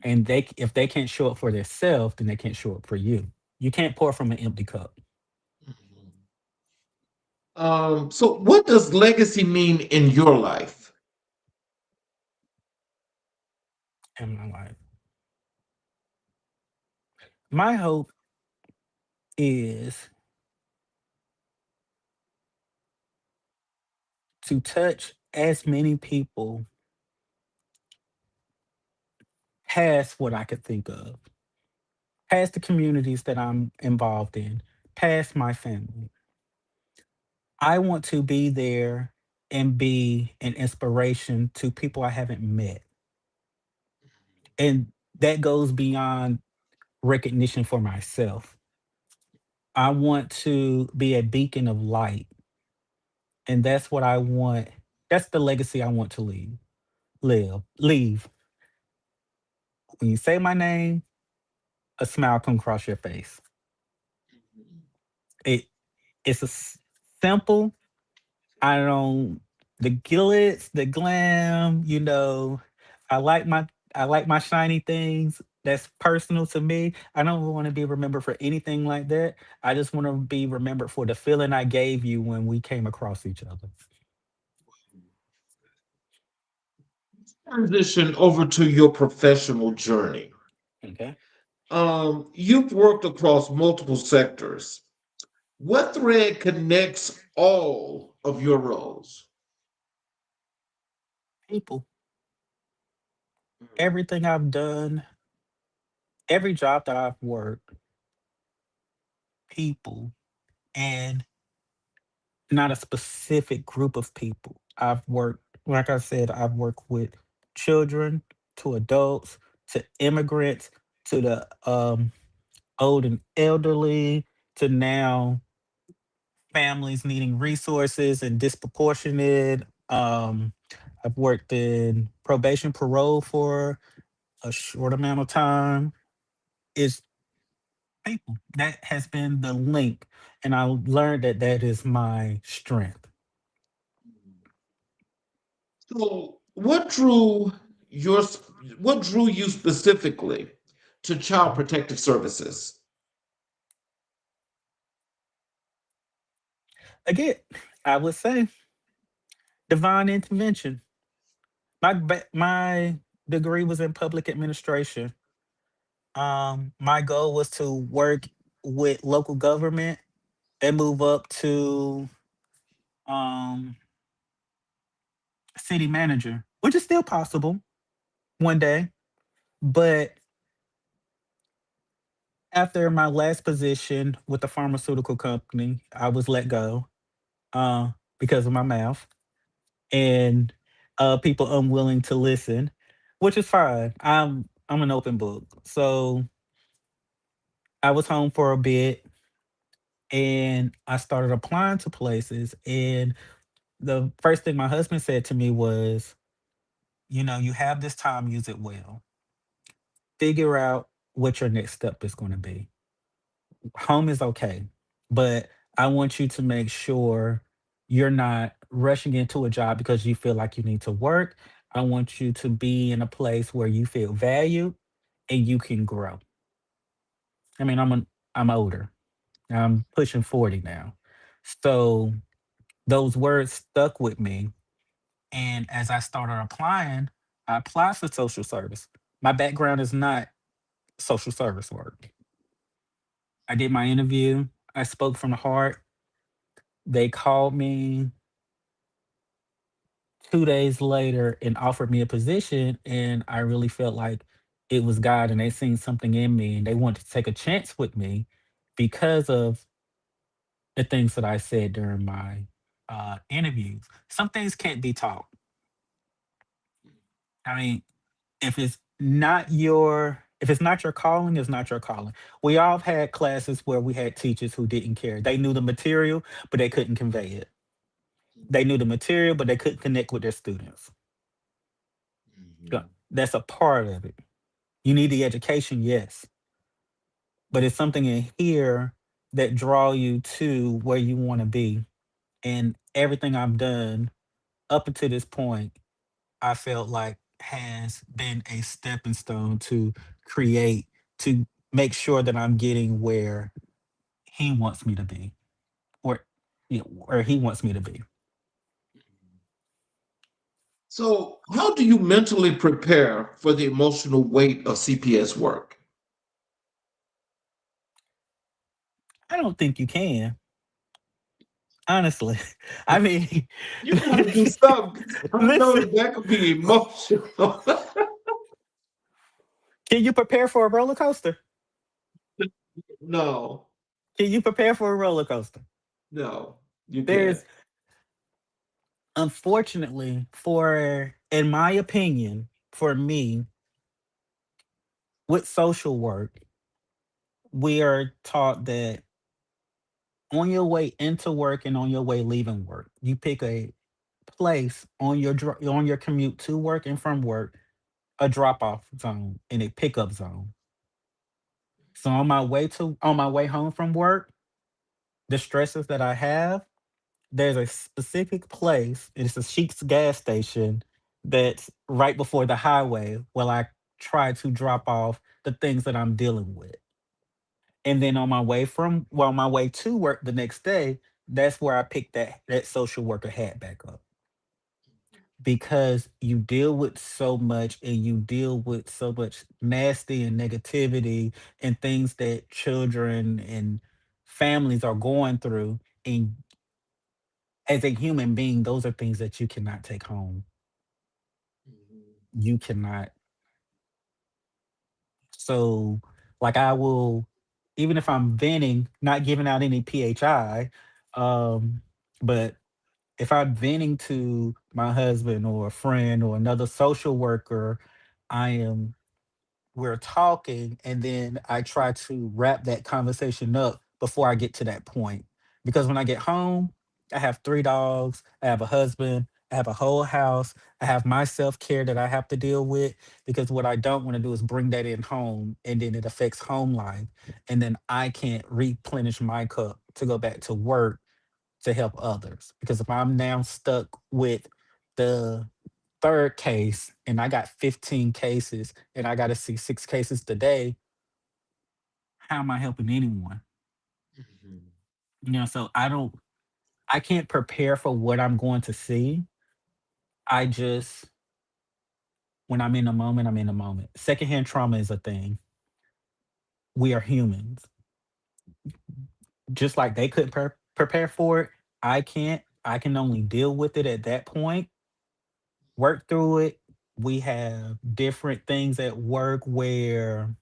And if they can't show up for themselves, then they can't show up for you. You can't pour from an empty cup So, what does legacy mean in your life? in my life. My hope is to touch as many people past what I could think of, past the communities that I'm involved in, past my family. I want to be there and be an inspiration to people I haven't met. And that goes beyond recognition for myself. I want to be a beacon of light. And that's what I want. That's the legacy I want to leave. When you say my name, a smile come across your face. It it's simple. I don't the glitz, the glam, I like my I like my shiny things. That's personal to me. I don't want to be remembered for anything like that. I just want to be remembered for the feeling I gave you when we came across each other. Transition over to your professional journey. Okay. You've worked across multiple sectors. What thread connects all of your roles? People. Everything I've done, every job that I've worked, people. And not a specific group of people. I've worked, like I said, I've worked with children to adults to immigrants to the old and elderly to now families needing resources and disproportionate. I've worked in probation parole for a short amount of time. It's people. That has been the link. And I learned that that is my strength. So, your what drew you specifically to Child Protective Services? Again, I would say divine intervention. My degree was in public administration. My goal was to work with local government and move up to um, city manager, which is still possible one day. But after my last position with the pharmaceutical company, I was let go uh, because of my mouth and people unwilling to listen, which is fine. I'm an open book, so I was home for a bit and I started applying to places. And the first thing my husband said to me was, you know, you have this time, use it well. Figure out what your next step is going to be. Home is okay, but I want you to make sure you're not rushing into a job because you feel like you need to work. I want you to be in a place where you feel valued and you can grow. I mean, I'm older. I'm pushing 40 now. So those words stuck with me. And as I started applying, I applied for social service. My background is not social service work. I did my interview. I spoke from the heart. They called me 2 days later and offered me a position. And I really felt like it was God and they seen something in me and they wanted to take a chance with me because of the things that I said during my interviews. Some things can't be taught. I mean, if it's not your calling, it's not your calling. We all have had classes where we had teachers who didn't care. They knew the material, but they couldn't convey it. They knew the material, but they couldn't connect with their students. Yeah, Mhm. that's a part of it. You need the education, yes, but it's something in here that draw you to where you want to be. And everything I've done up until this point, I felt like has been a stepping stone to create, to make sure that I'm getting where he wants me to be, or you know, where he wants me to be. So, how do you mentally prepare for the emotional weight of CPS work? I don't think you can, honestly. I mean, You got to do something. I know listen, that that could be emotional. can you prepare for a roller coaster? No, Can you prepare for a roller coaster? no, you can't. There's, unfortunately, for, in my opinion, for me, with social work, we are taught that on your way into work and on your way leaving work, you pick a place on your on your commute to work and from work, a drop off zone and a pickup zone. So on my way home from work, the stresses that I have, there's a specific place. It's a Sheets gas station that's right before the highway where I try to drop off the things that I'm dealing with. And then on my way to work the next day, that's where I picked that social worker hat back up. Because you deal with so much and you deal with so much nasty and negativity and things that children and families are going through. And as a human being, those are things that you cannot take home. You cannot. So, like, I will, even if I'm venting, not giving out any PHI, um, But if I'm venting to my husband or a friend or another social worker, I am we're talking and then I try to wrap that conversation up before I get to that point. Because when I get home, I have three dogs, I have a husband, I have a whole house, I have my self care that I have to deal with. Because what I don't want to do is bring that in home and then it affects home life. And then I can't replenish my cup to go back to work to help others. Because if I'm now stuck with the third case and I got 15 cases and I got to see six cases today, how am I helping anyone? Mhm. So I can't prepare for what I'm going to see. I just, when I'm in the moment, I'm in the moment. Secondhand trauma is a thing. We are humans. Just like they couldn't prepare for it, I can't. I can only deal with it at that point, work through it. We have different things at work where,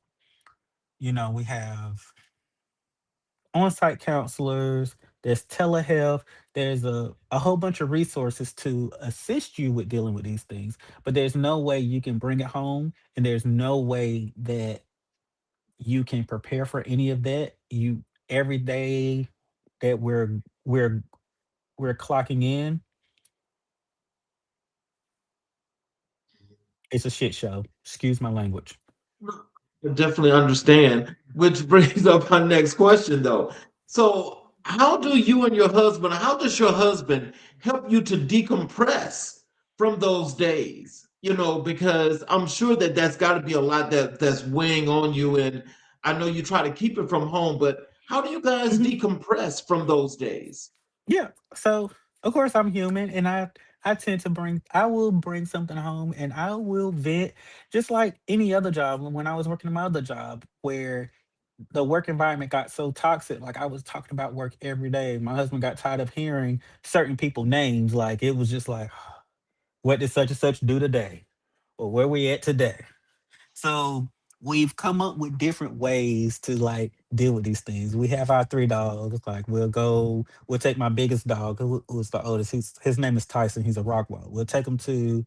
we have on-site counselors, there's telehealth, there's a whole bunch of resources to assist you with dealing with these things. But there's no way you can bring it home, and there's no way that you can prepare for any of that. You every day that we're clocking in, it's a shit show. Excuse my language. I definitely understand, which brings up our next question though. So, how do you and your husband, how does your husband help you to decompress from those days? Because I'm sure that that's got to be a lot that's weighing on you, and I know you try to keep it from home, but how do you guys Mhm. decompress from those days? Yeah. So of course I'm human and I tend to I will bring something home and I will vent just like any other job. When I was working in my other job where the work environment got so toxic, like I was talking about work every day. My husband got tired of hearing certain people names. Like it was just like, what did such and such do today? Or where we at today? So we've come up with different ways to like deal with these things. We have our three dogs. Like we'll take my biggest dog, who's the oldest. His name is Tyson. He's a Rockwell. We'll take him to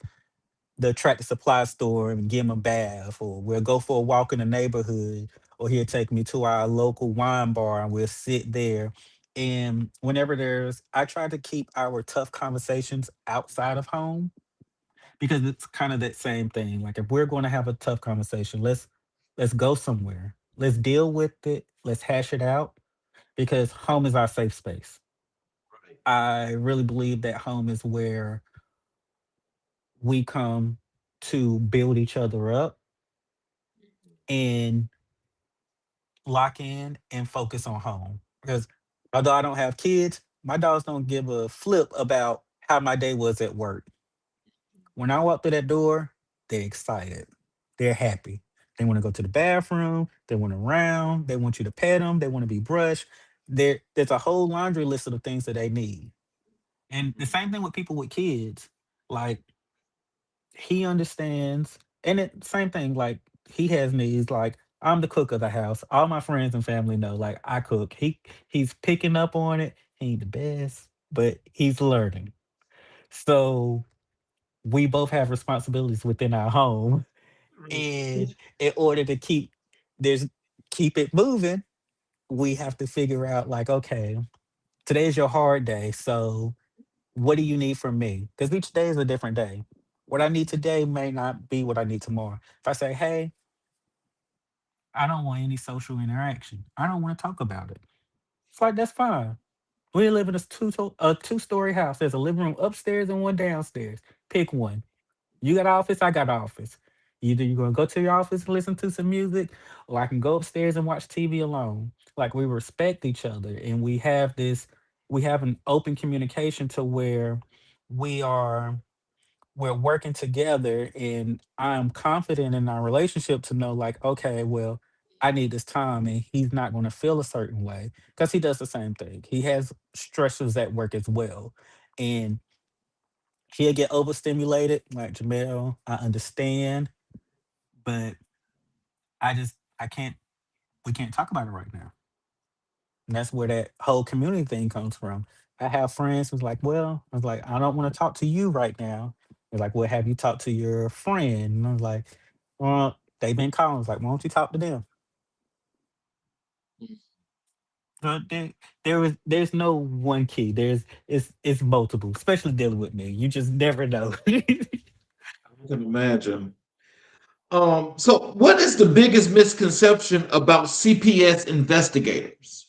the tractor supply store and give him a bath, or we'll go for a walk in the neighborhood, or he'll take me to our local wine bar and we'll sit there. And whenever I try to keep our tough conversations outside of home because it's kind of that same thing. Like if we're going to have a tough conversation, let's go somewhere. Let's deal with it. Let's hash it out because home is our safe space. Right. I really believe that home is where we come to build each other up and lock in and focus on home. Because although I don't have kids, my dogs don't give a flip about how my day was at work. When I walk through that door, they're excited. They're happy. They want to go to the bathroom. They want to round. They want you to pet them. They want to be brushed. There's a whole laundry list of the things that they need. And the same thing with people with kids. Like he understands, and it same thing. Like he has needs. Like I'm the cook of the house. All my friends and family know. Like I cook. He's picking up on it. He ain't the best, but he's learning. So we both have responsibilities within our home and in order to there's keep it moving, we have to figure out like, okay, today's your hard day. So what do you need from me? Because each day is a different day. What I need today may not be what I need tomorrow. If I say, hey, I don't want any social interaction. I don't want to talk about it. It's like that's fine. We live in a two-story house. There's a living room upstairs and one downstairs. Pick one. You got office, I got office. Either you're gonna go to your office and listen to some music, or I can go upstairs and watch TV alone. Like we respect each other and we have an open communication to where we are we're working together and I'm confident in our relationship to know like, okay, well, I need this time and he's not gonna feel a certain way because he does the same thing. He has stressors at work as well. And he'll get overstimulated, like Jamel. I understand, but I can't. We can't talk about it right now. And that's where that whole community thing comes from. I have friends who's like, well, I was like, I don't want to talk to you right now. They're like, well, have you talked to your friend? And I was like, well, they've been calling. I was like, why don't you talk to them? But there's no one key. It's multiple, especially dealing with me. You just never know. I can imagine. So what is the biggest misconception about CPS investigators?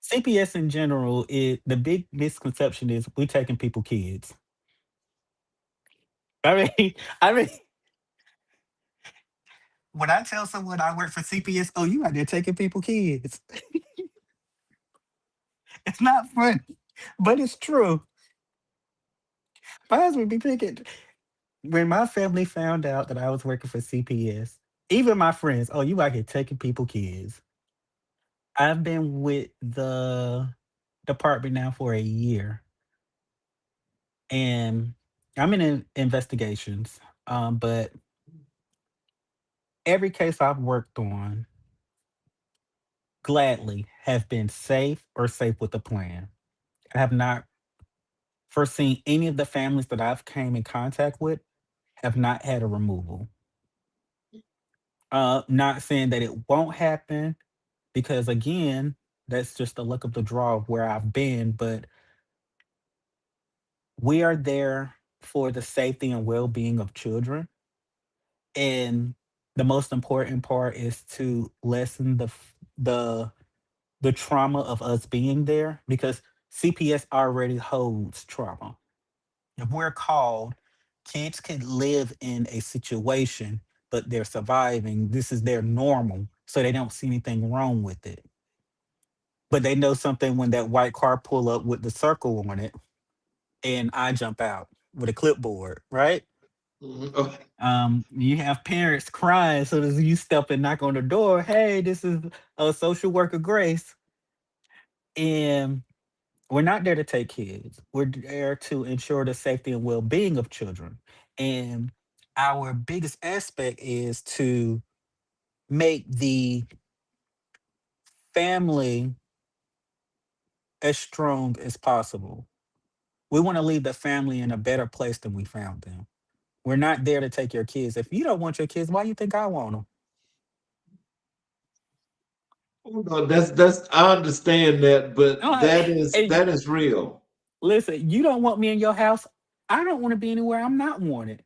CPS in general, the big misconception is we taking people kids. I mean, I mean, when I tell someone I work for CPS, oh, you out there taking people kids. It's not funny, but it's true. My husband be picking. When my family found out that I was working for CPS, even my friends, oh, you out here taking people kids. I've been with the department now for a year, and I'm in investigations. But every case I've worked on gladly have been safe or safe with a plan. I have not foreseen any of the families that I've came in contact with have not had a removal. Not saying that it won't happen because again, that's just the luck of the draw of where I've been, but we are there for the safety and well-being of children. And the most important part is to lessen the trauma of us being there because CPS already holds trauma. If we're called, kids can live in a situation, but they're surviving. This is their normal, so they don't see anything wrong with it. But they know something when that white car pull up with the circle on it, and I jump out with a clipboard, right? Mhm. Okay. You have parents crying so as you step and knock on the door. Hey, this is a social worker Grace, and we're not there to take kids. We're there to ensure the safety and well-being of children. And our biggest aspect is to make the family as strong as possible. We want to leave the family in a better place than we found them. We're not there to take your kids. If you don't want your kids, why you think I want them? Hold on, that's I understand that, No, but hey, that is real. listen, you don't want me in your house. I don't want to be anywhere I'm not wanted.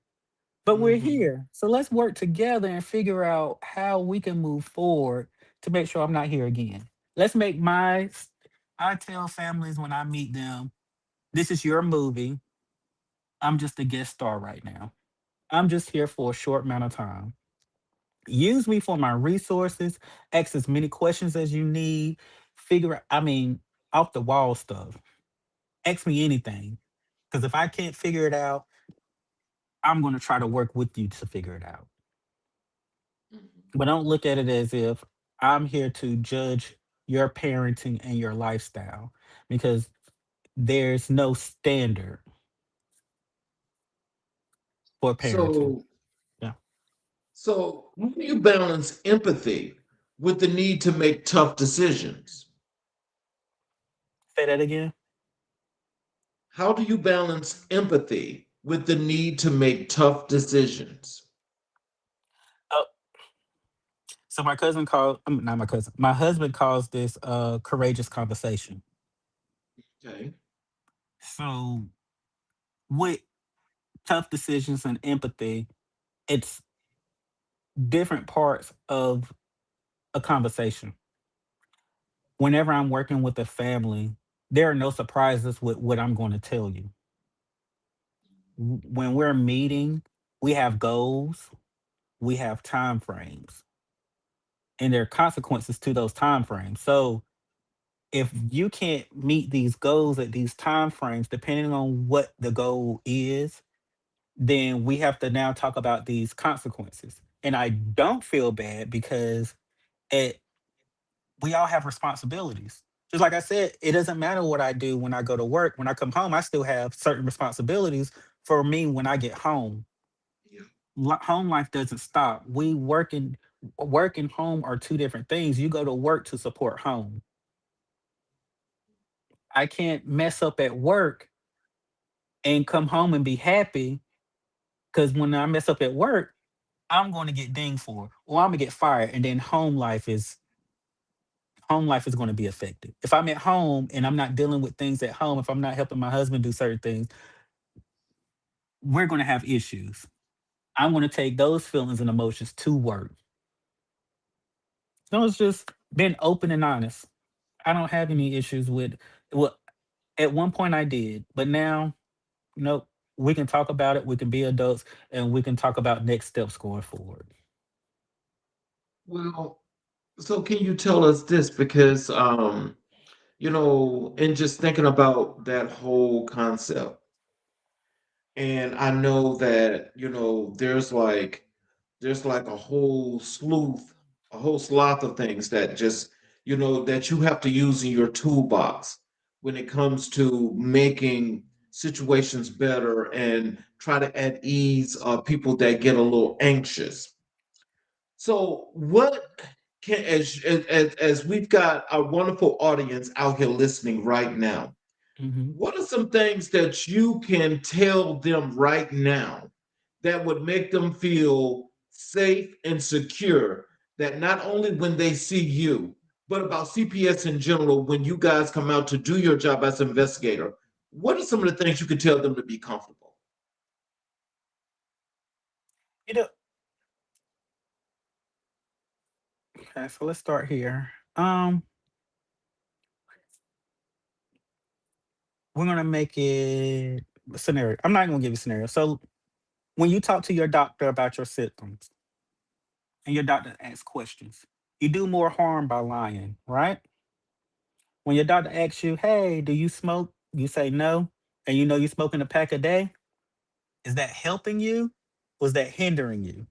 But we're Hmm. here. So let's work together and figure out how we can move forward to make sure I'm not here again. Let's make I tell families when I meet them, this is your movie. I'm just a guest star right now. I'm just here for a short amount of time. Use me for my resources, ask as many questions as you need, figure out, I mean, off the wall stuff. Ask me anything. Because if I can't figure it out, I'm going to try to work with you to figure it out. But don't look at it as if I'm here to judge your parenting and your lifestyle because there's no standard for parenting. So Yeah. how do you balance empathy with the need to make tough decisions? Say that again. How do you balance empathy with the need to make tough decisions? Oh, so my cousin called, not my cousin, my husband calls this courageous conversation. Okay. So with tough decisions and empathy, it's different parts of a conversation. Whenever I'm working with a family, there are no surprises with what I'm going to tell you. When we're meeting, we have goals, we have time frames, and there are consequences to those time frames. So if you can't meet these goals at these time frames, depending on what the goal is, then we have to now talk about these consequences. And I don't feel bad because it we all have responsibilities. Just like I said, it doesn't matter what I do when I go to work. When I come home, I still have certain responsibilities for me when I get home. Yeah. Home life doesn't stop. We working. Work and home are two different things. You go to work to support home. I can't mess up at work and come home and be happy because when I mess up at work, I'm going to get dinged for, or I'm gonna get fired, and then home life is going to be affected. If I'm at home and I'm not dealing with things at home, if I'm not helping my husband do certain things, we're going to have issues. I'm going to take those feelings and emotions to work. So it's just being open and honest. I don't have any issues with well at one point I did, but now nope. We can talk about it. We can be adults and we can talk about next steps going forward. Well, so can you tell us this? Because in just thinking about that whole concept, and I know that, there's like a whole sloth of things that just, that you have to use in your toolbox when it comes to making situations better and try to at ease people that get a little anxious. So, what can as we've got a wonderful audience out here listening right now, Mhm. what are some things that you can tell them right now that would make them feel safe and secure? That not only when they see you, but about CPS in general, when you guys come out to do your job as an investigator, what are some of the things you could tell them to be comfortable? You know, okay, so let's start here. We're gonna make it a scenario. I'm not gonna give you a scenario. So when you talk to your doctor about your symptoms and your doctor asks questions, you do more harm by lying, right? When your doctor asks you, "Hey, do you smoke?" You say no, and you know you're smoking a pack a day. Is that helping you? Was that hindering you?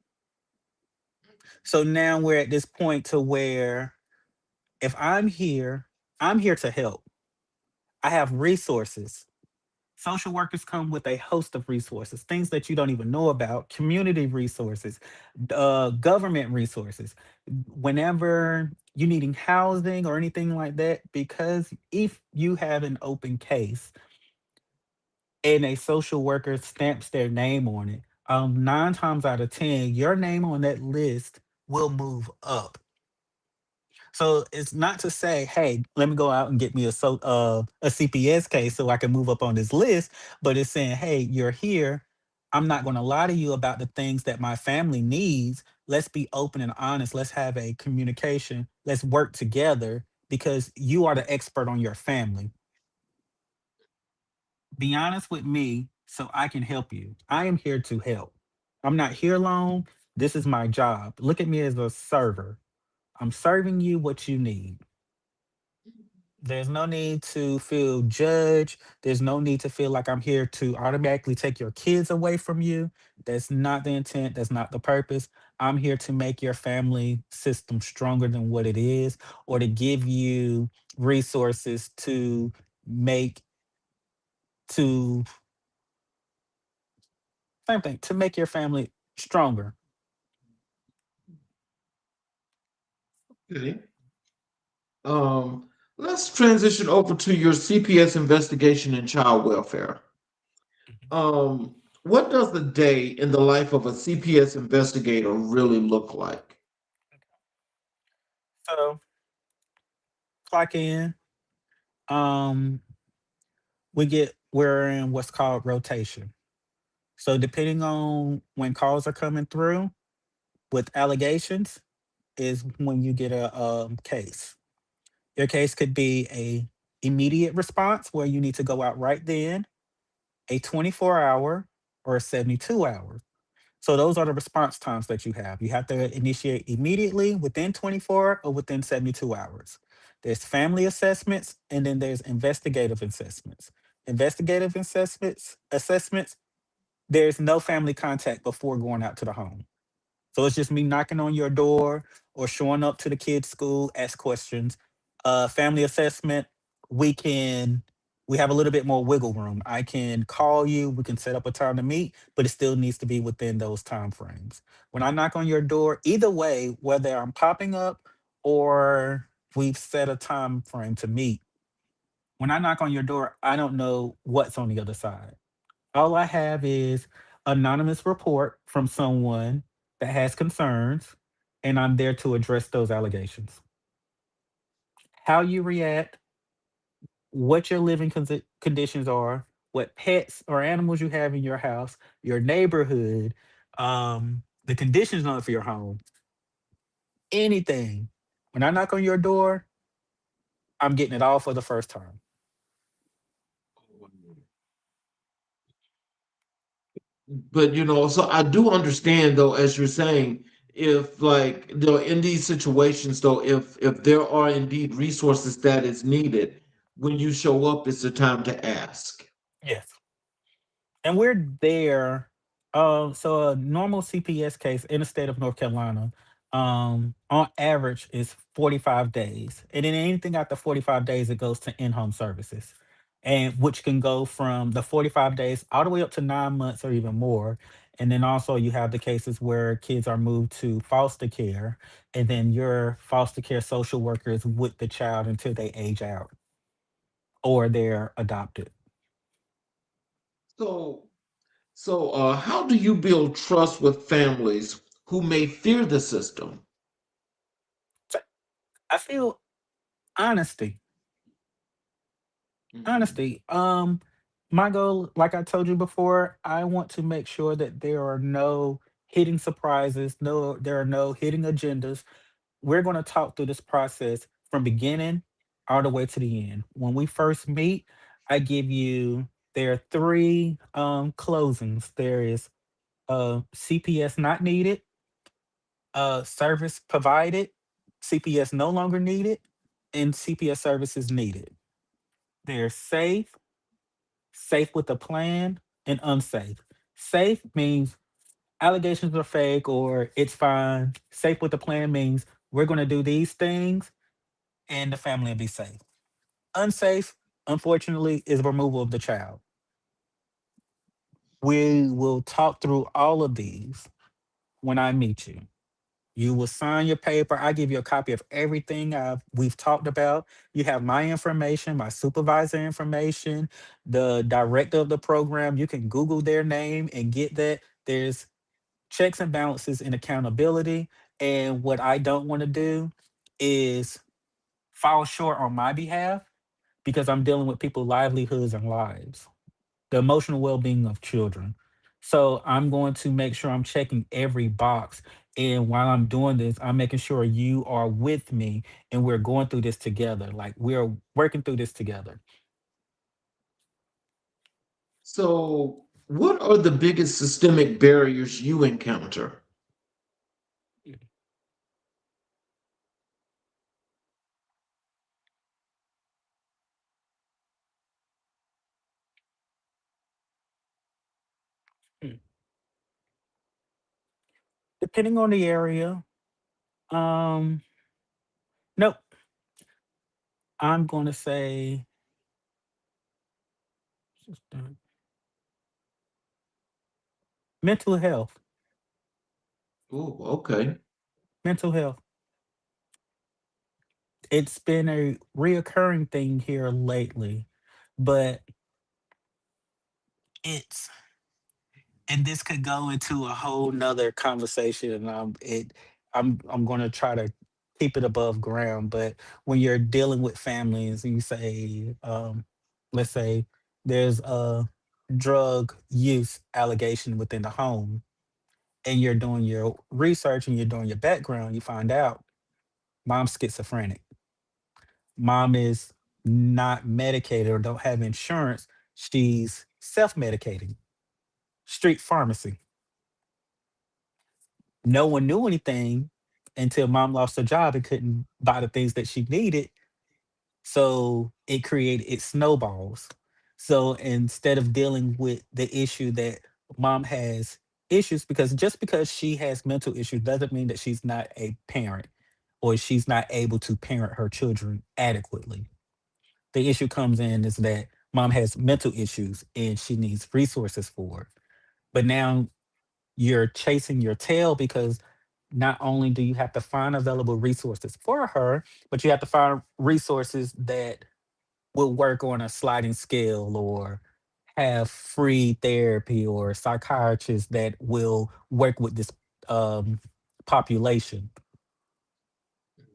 So now we're at this point to where if I'm here to help. I have resources. Social workers come with a host of resources, things that you don't even know about, community resources, government resources. Whenever you needing housing or anything like that, because if you have an open case and a social worker stamps their name on it, 9 times out of 10, your name on that list will move up. So it's not to say, hey, let me go out and get me a CPS case so I can move up on this list, but it's saying, hey, you're here. I'm not going to lie to you about the things that my family needs. Let's be open and honest. Let's have a communication. Let's work together because you are the expert on your family. Be honest with me so I can help you. I am here to help. I'm not here alone. This is my job. Look at me as a server. I'm serving you what you need. There's no need to feel judged. There's no need to feel like I'm here to automatically take your kids away from you. That's not the intent. That's not the purpose. I'm here to make your family system stronger than what it is, or to give you resources to make to same thing to make your family stronger. Okay. Um, let's transition over to your CPS investigation and child welfare. What does the day in the life of a CPS investigator really look like? So clock in. Um, we're in what's called rotation. So depending on when calls are coming through with allegations is when you get a case. Your case could be a immediate response where you need to go out right then, a 24-hour, or a 72 hour. So those are the response times that you have. You have to initiate immediately within 24 or within 72 hours. There's family assessments and then there's investigative assessments. Investigative assessments, there's no family contact before going out to the home. So it's just me knocking on your door or showing up to the kids' school, ask questions. Family assessment, we can we have a little bit more wiggle room. I can call you, we can set up a time to meet, but it still needs to be within those time frames. When I knock on your door, either way, whether I'm popping up or we've set a time frame to meet, when I knock on your door, I don't know what's on the other side. All I have is anonymous report from someone that has concerns, and I'm there to address those allegations. How you react, what your living conditions are, what pets or animals you have in your house, your neighborhood, the conditions of your home, anything. When I knock on your door, I'm getting it all for the first time. But so I do understand though, as you're saying, if like in these situations though, if there are indeed resources that is needed, when you show up, it's the time to ask. Yes. And we're there. So a normal CPS case in the state of North Carolina, on average is 45 days. And then anything after 45 days, it goes to in-home services. And which can go from the 45 days all the way up to 9 months or even more. And then also you have the cases where kids are moved to foster care, and then your foster care social worker is with the child until they age out or they're adopted. So how do you build trust with families who may fear the system? So I feel honesty. Mhm. Honesty. My goal, like I told you before, I want to make sure that there are no hidden surprises, there are no hidden agendas. We're going to talk through this process from beginning all the way to the end. When we first meet, I give you there are three closings. There is CPS not needed, service provided, CPS no longer needed, and CPS services needed. They're safe, safe with a plan, and unsafe. Safe means allegations are fake or it's fine. Safe with a plan means we're going to do these things and the family will be safe. Unsafe, unfortunately, is removal of the child. We will talk through all of these when I meet you. You will sign your paper. I give you a copy of everything we've talked about. You have my information, my supervisor information, the director of the program. You can Google their name and get that. There's checks and balances and accountability. And what I don't want to do is fall short on my behalf because I'm dealing with people's livelihoods and lives, the emotional well-being of children. So I'm going to make sure I'm checking every box. And while I'm doing this, I'm making sure you are with me and we're going through this together. Like we're working through this together. So, what are the biggest systemic barriers you encounter? Mm. Depending on the area, um, nope, I'm going to say mental health. Oh, okay. Mental health. It's been a reoccurring thing here lately, but it's and this could go into a whole nother conversation. And I'm going to try to keep it above ground. But when you're dealing with families, and you say, let's say, there's a drug use allegation within the home, and you're doing your research and you're doing your background, you find out mom's schizophrenic, mom is not medicated or don't have insurance, she's self-medicating, street pharmacy. No one knew anything until mom lost her job and couldn't buy the things that she needed. So it snowballs. So instead of dealing with the issue that mom has issues, because just because she has mental issues doesn't mean that she's not a parent or she's not able to parent her children adequately. The issue comes in is that Mom has mental issues and she needs resources for it. But now you're chasing your tail because not only do you have to find available resources for her, but you have to find resources that will work on a sliding scale or have free therapy or psychiatrists that will work with this um, population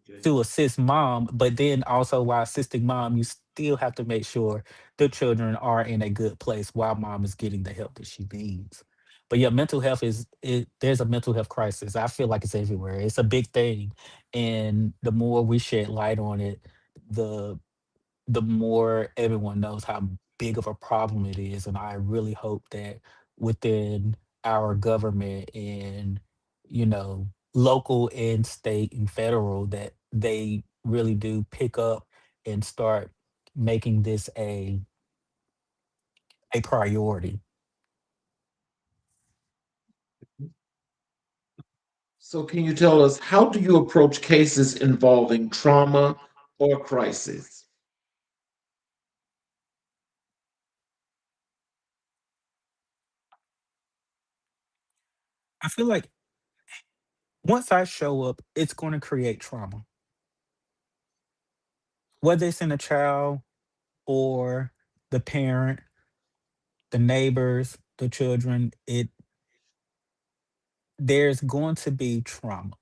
Okay. to assist mom. But then also while assisting mom, you still have to make sure the children are in a good place while mom is getting the help that she needs. But yeah, mental health is it, there's a mental health crisis. I feel like it's everywhere. It's a big thing. And the more we shed light on it, the the more everyone knows how big of a problem it is. And I really hope that within our government and, local and state and federal, that they really do pick up and start making this a priority. So, can you tell us how do you approach cases involving trauma or crisis? I feel like once I show up, it's going to create trauma, whether it's in a child or the parent, the neighbors, the children. There's going to be trauma.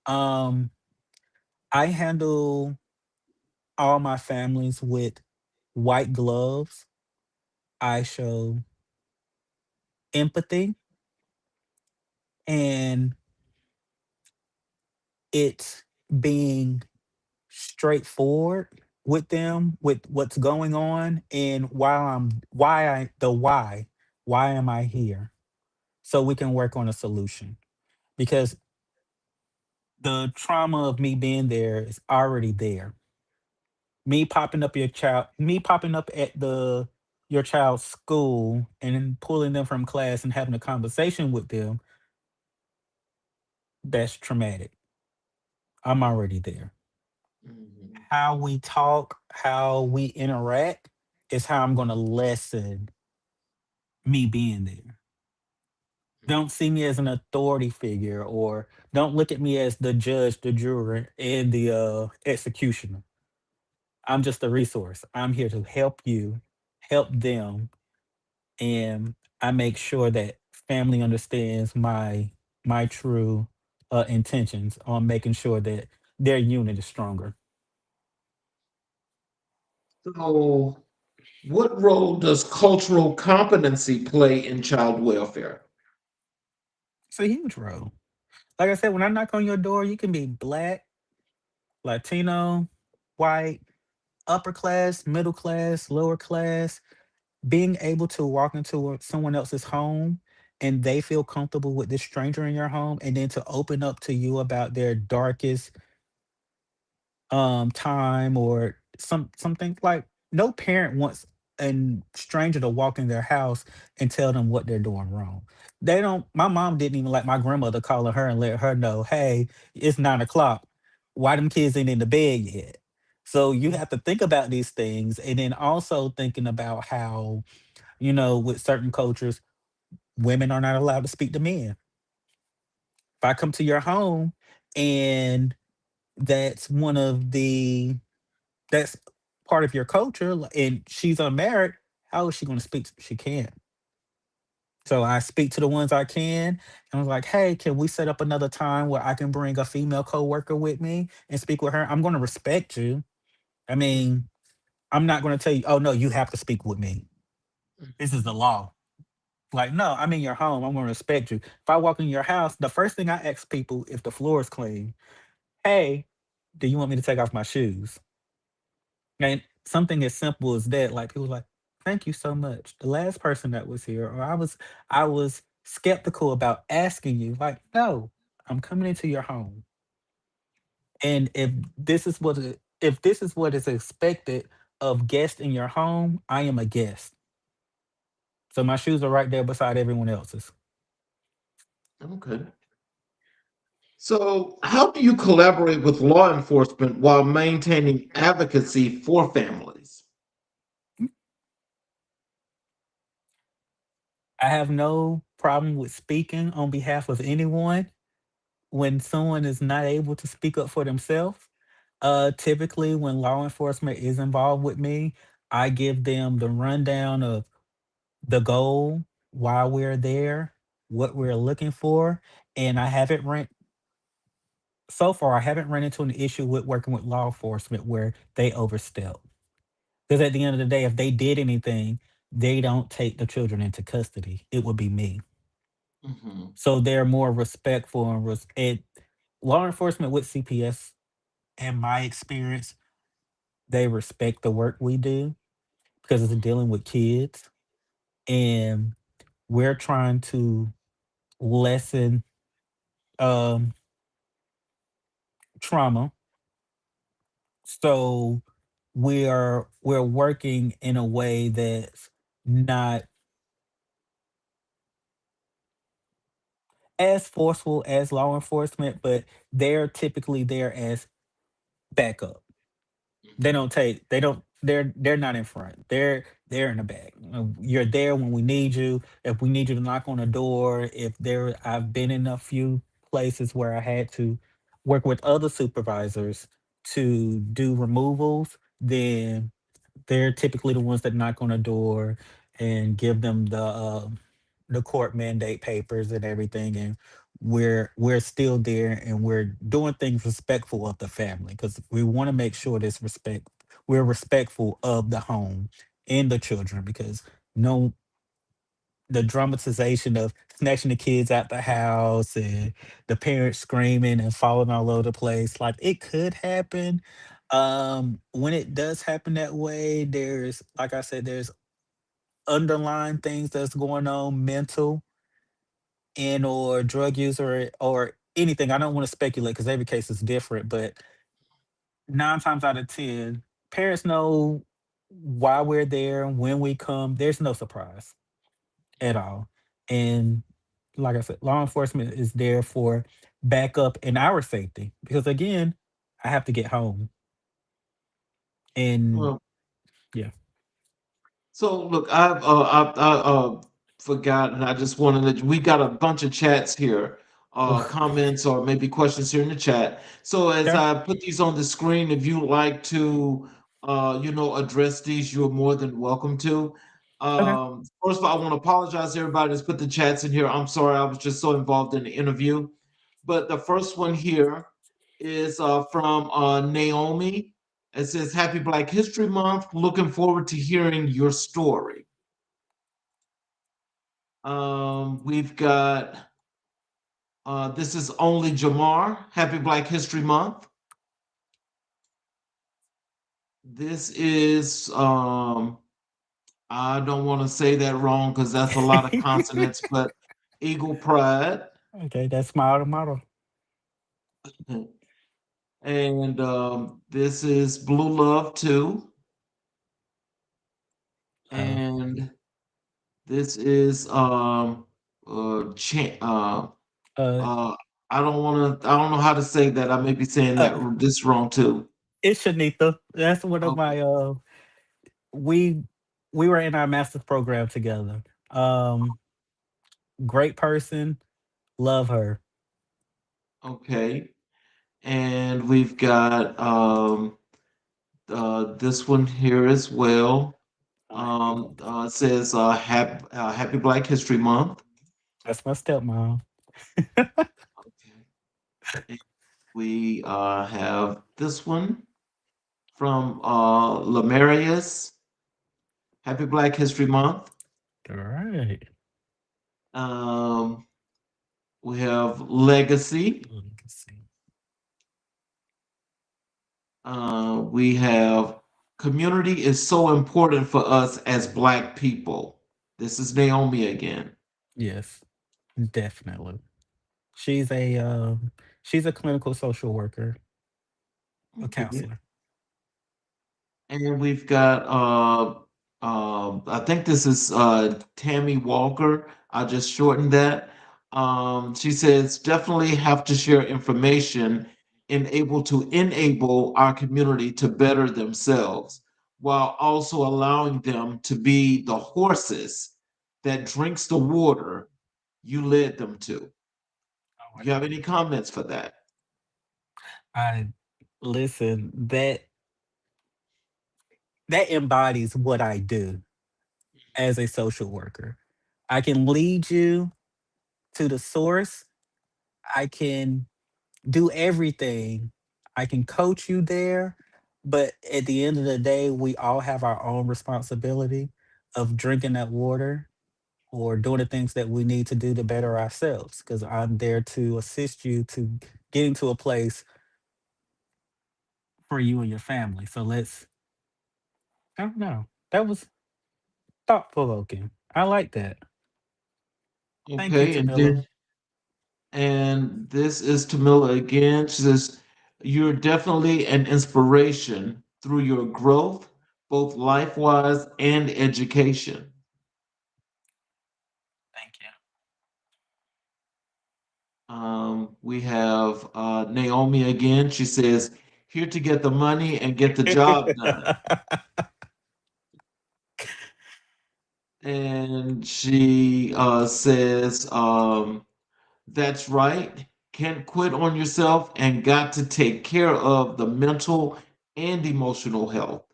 Um, I handle all my families with white gloves. I show empathy, and it's being straightforward with them with what's going on and why am I here, so we can work on a solution, because the trauma of me being there is already there. Me popping up at the your child's school and then pulling them from class and having a conversation with them, that's traumatic. I'm already there. Mhm. How we talk, how we interact is how I'm going to lessen me being there. Don't see me as an authority figure, or don't look at me as the judge, the juror, and the executioner. I'm just a resource. I'm here to help you, help them, and I make sure that family understands my true intentions on making sure that their unit is stronger. So, what role does cultural competency play in child welfare? It's a huge role. Like I said, when I knock on your door, you can be black, Latino, white, upper class, middle class, lower class. Being able to walk into someone else's home and they feel comfortable with this stranger in your home, and then to open up to you about their darkest time or something, like no parent wants a stranger to walk in their house and tell them what they're doing wrong. They don't. My mom didn't even like my grandmother calling her and let her know, hey, it's 9 o'clock, why them kids ain't in the bed yet. So you have to think about these things, and then also thinking about how, with certain cultures, women are not allowed to speak to men. If I come to your home and that's one of the that's part of your culture, and she's unmarried, how is she going to speak? She can't. So I speak to the ones I can, and I was like, hey, can we set up another time where I can bring a female coworker with me and speak with her? I'm going to respect you. I mean, I'm not going to tell you, oh no, you have to speak with me. This is the law. Like, no, I'm in your home. I'm going to respect you. If I walk in your house, the first thing I ask people, if the floor is clean, hey, do you want me to take off my shoes? And something as simple as that, like people like, thank you so much. The last person that was here, or I was skeptical about asking you, like, no, I'm coming into your home. And if this is what is expected of guests in your home, I am a guest. So my shoes are right there beside everyone else's. Okay. So, how do you collaborate with law enforcement while maintaining advocacy for families? I have no problem with speaking on behalf of anyone when someone is not able to speak up for themselves. Typically, when law enforcement is involved with me, I give them the rundown of the goal, why we're there, what we're looking for, and I haven't run so far. I haven't run into an issue with working with law enforcement where they overstep. Because at the end of the day, if they did anything, they don't take the children into custody. It would be me. Mhm. So they're more respectful and law enforcement with CPS, in my experience, they respect the work we do because it's dealing with kids, and we're trying to lessen um, trauma. So we're working in a way that's not as forceful as law enforcement, but they're typically there as backup. They're not in front. They're in the back. You're there when we need you. If we need you to knock on the door, if there I've been in a few places where I had to work with other supervisors to do removals, then they're typically the ones that knock on the door and give them the court mandate papers and everything, and we're still there and we're doing things respectful of the family because we want to make sure this respect we're respectful of the home and the children because no the dramatization of snatching the kids out the house and the parents screaming and falling all over the place, like it could happen. When it does happen that way, there's like I said, there's underlying things that's going on, mental and or drug use or anything. I don't want to speculate because every case is different, but 9 times out of 10, parents know why we're there, when we come. There's no surprise at all. And like I said, law enforcement is there for backup and our safety because again, I have to get home. And Well, yeah. so look, I forgot, and I just wanted to. We got a bunch of chats here, Oh, comments or maybe questions here in the chat. So as okay. I put these on the screen, if you like to, address these, you're more than welcome to. Okay. First of all, I want to apologize to everybody that's put the chats in here. I'm sorry, I was just so involved in the interview. But the first one here is from Naomi. It says, Happy Black History Month. Looking forward to hearing your story. We've got, this is only Jamar. Happy Black History Month. This is, I don't want to say that wrong because that's a lot of consonants, but Eagle Pride. Okay, that's my auto. And this is Blue Love too. Uh, And this is uh, uh I don't know how to say that. I may be saying that uh, this wrong too. it's Shanita. That's one of Okay. my we we were in our master's program together. Great person, love her. Okay. And we've got this one here as well. It says Happy Black History Month. That's my stepmom. Okay. And we have this one from Lamarius. Happy Black History Month. All right. Um, we have Legacy. Let's see. We have Community is so important for us as Black people. This is Naomi again. Yes, definitely. She's a she's a clinical social worker, a Okay. counselor. And we've got I think this is Tammy Walker. I just shortened that. She says definitely have to share information and able to enable our community to better themselves while also allowing them to be the horses that drinks the water you led them to. Oh my You have God. any comments for that? I listen, that embodies what I do as a social worker. I can lead you to the source. I can do everything. I can coach you there, but at the end of the day, we all have our own responsibility of drinking that water or doing the things that we need to do to better ourselves. Because I'm there to assist you to getting to a place for you and your family. So I don't know. That was thought provoking. I like that. Thank you, Okay, and Tamila. then and this is Tamila again. She says, "You're definitely an inspiration through your growth, both life wise and education." Thank We have Naomi again. She says, "Here to get the money and get the job you. done." And she says, "That's right. Can't quit on yourself and got to take care of the mental and emotional health."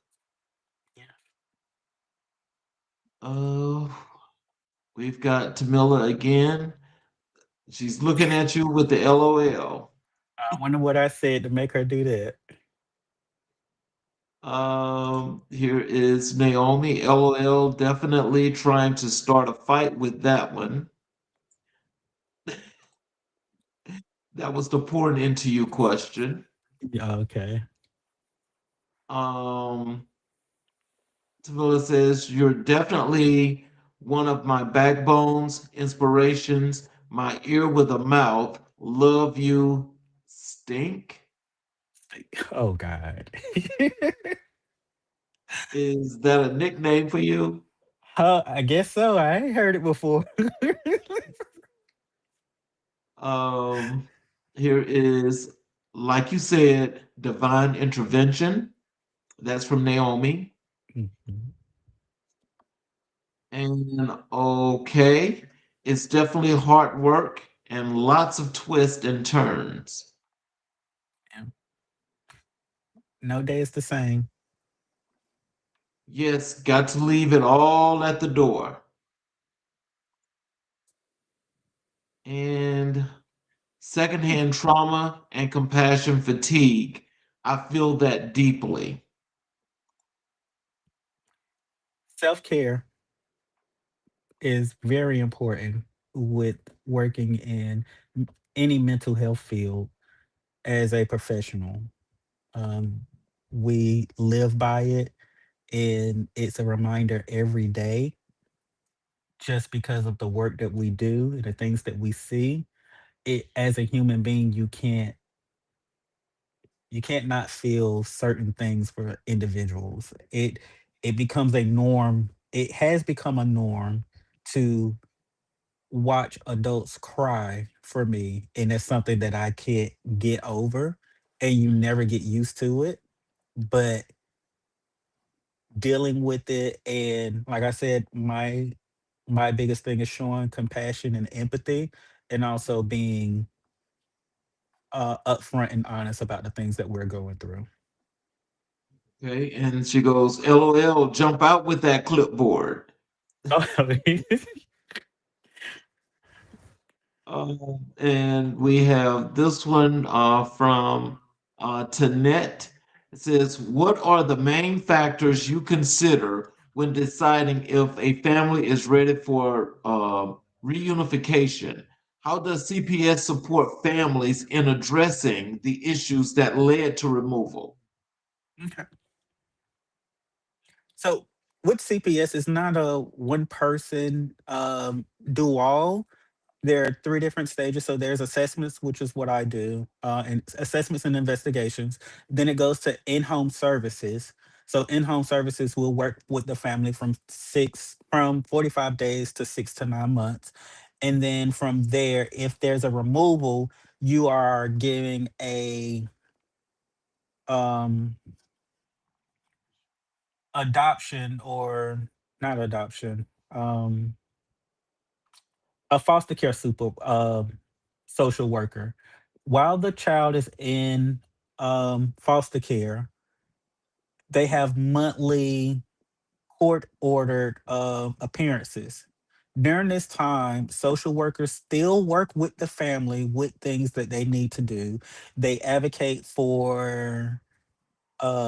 Yeah. Uh, we've got Tamila again. She's looking at you with the LOL. I wonder what I said to make her do that. Here is Naomi, LOL, definitely trying to start a fight with that one. That was the pouring into you question. Yeah, okay. Um, Tamila says, "You're definitely one of my backbones, inspirations, my ear with a mouth. Love you, stink." Oh God. Is that a nickname for you? I guess so. I ain't heard it before. Um, Here is, like you said, divine intervention. That's from Naomi. Mhm. And okay, it's definitely hard work and lots of twists and turns. Yeah. No day is the same. Yes, got to leave it all at the door. And secondhand trauma and compassion fatigue. I feel that deeply. Self care is very important with working in any mental health field as a professional. Um, we live by it, and it's a reminder every day just because of the work that we do and the things that we see. It as a human being, you can't not feel certain things for individuals. It becomes a norm. It has become a norm to watch adults cry for me, and that's something that I can't get over, and you never get used to it. But dealing with it, and like I said, my biggest thing is showing compassion and empathy, and also being upfront and honest about the things that we're going through. Okay, and she goes, LOL, jump out with that clipboard. Oh, And we have this one from Tanette. It says, "What are the main factors you consider when deciding if a family is ready for reunification? How does CPS support families in addressing the issues that led to removal?" okay. So with CPS, it's not a one person do all. There are three different stages. So there's assessments, which is what I do, and assessments and investigations. Then it goes to in-home services. So in-home services will work with the family from 45 days to 6 to 9 months. And then from there, if there's a removal, you are giving a um adoption or not adoption. a foster care social worker. While the child is in foster care, they have monthly court ordered appearances. During this time, social workers still work with the family with things that they need to do. They advocate for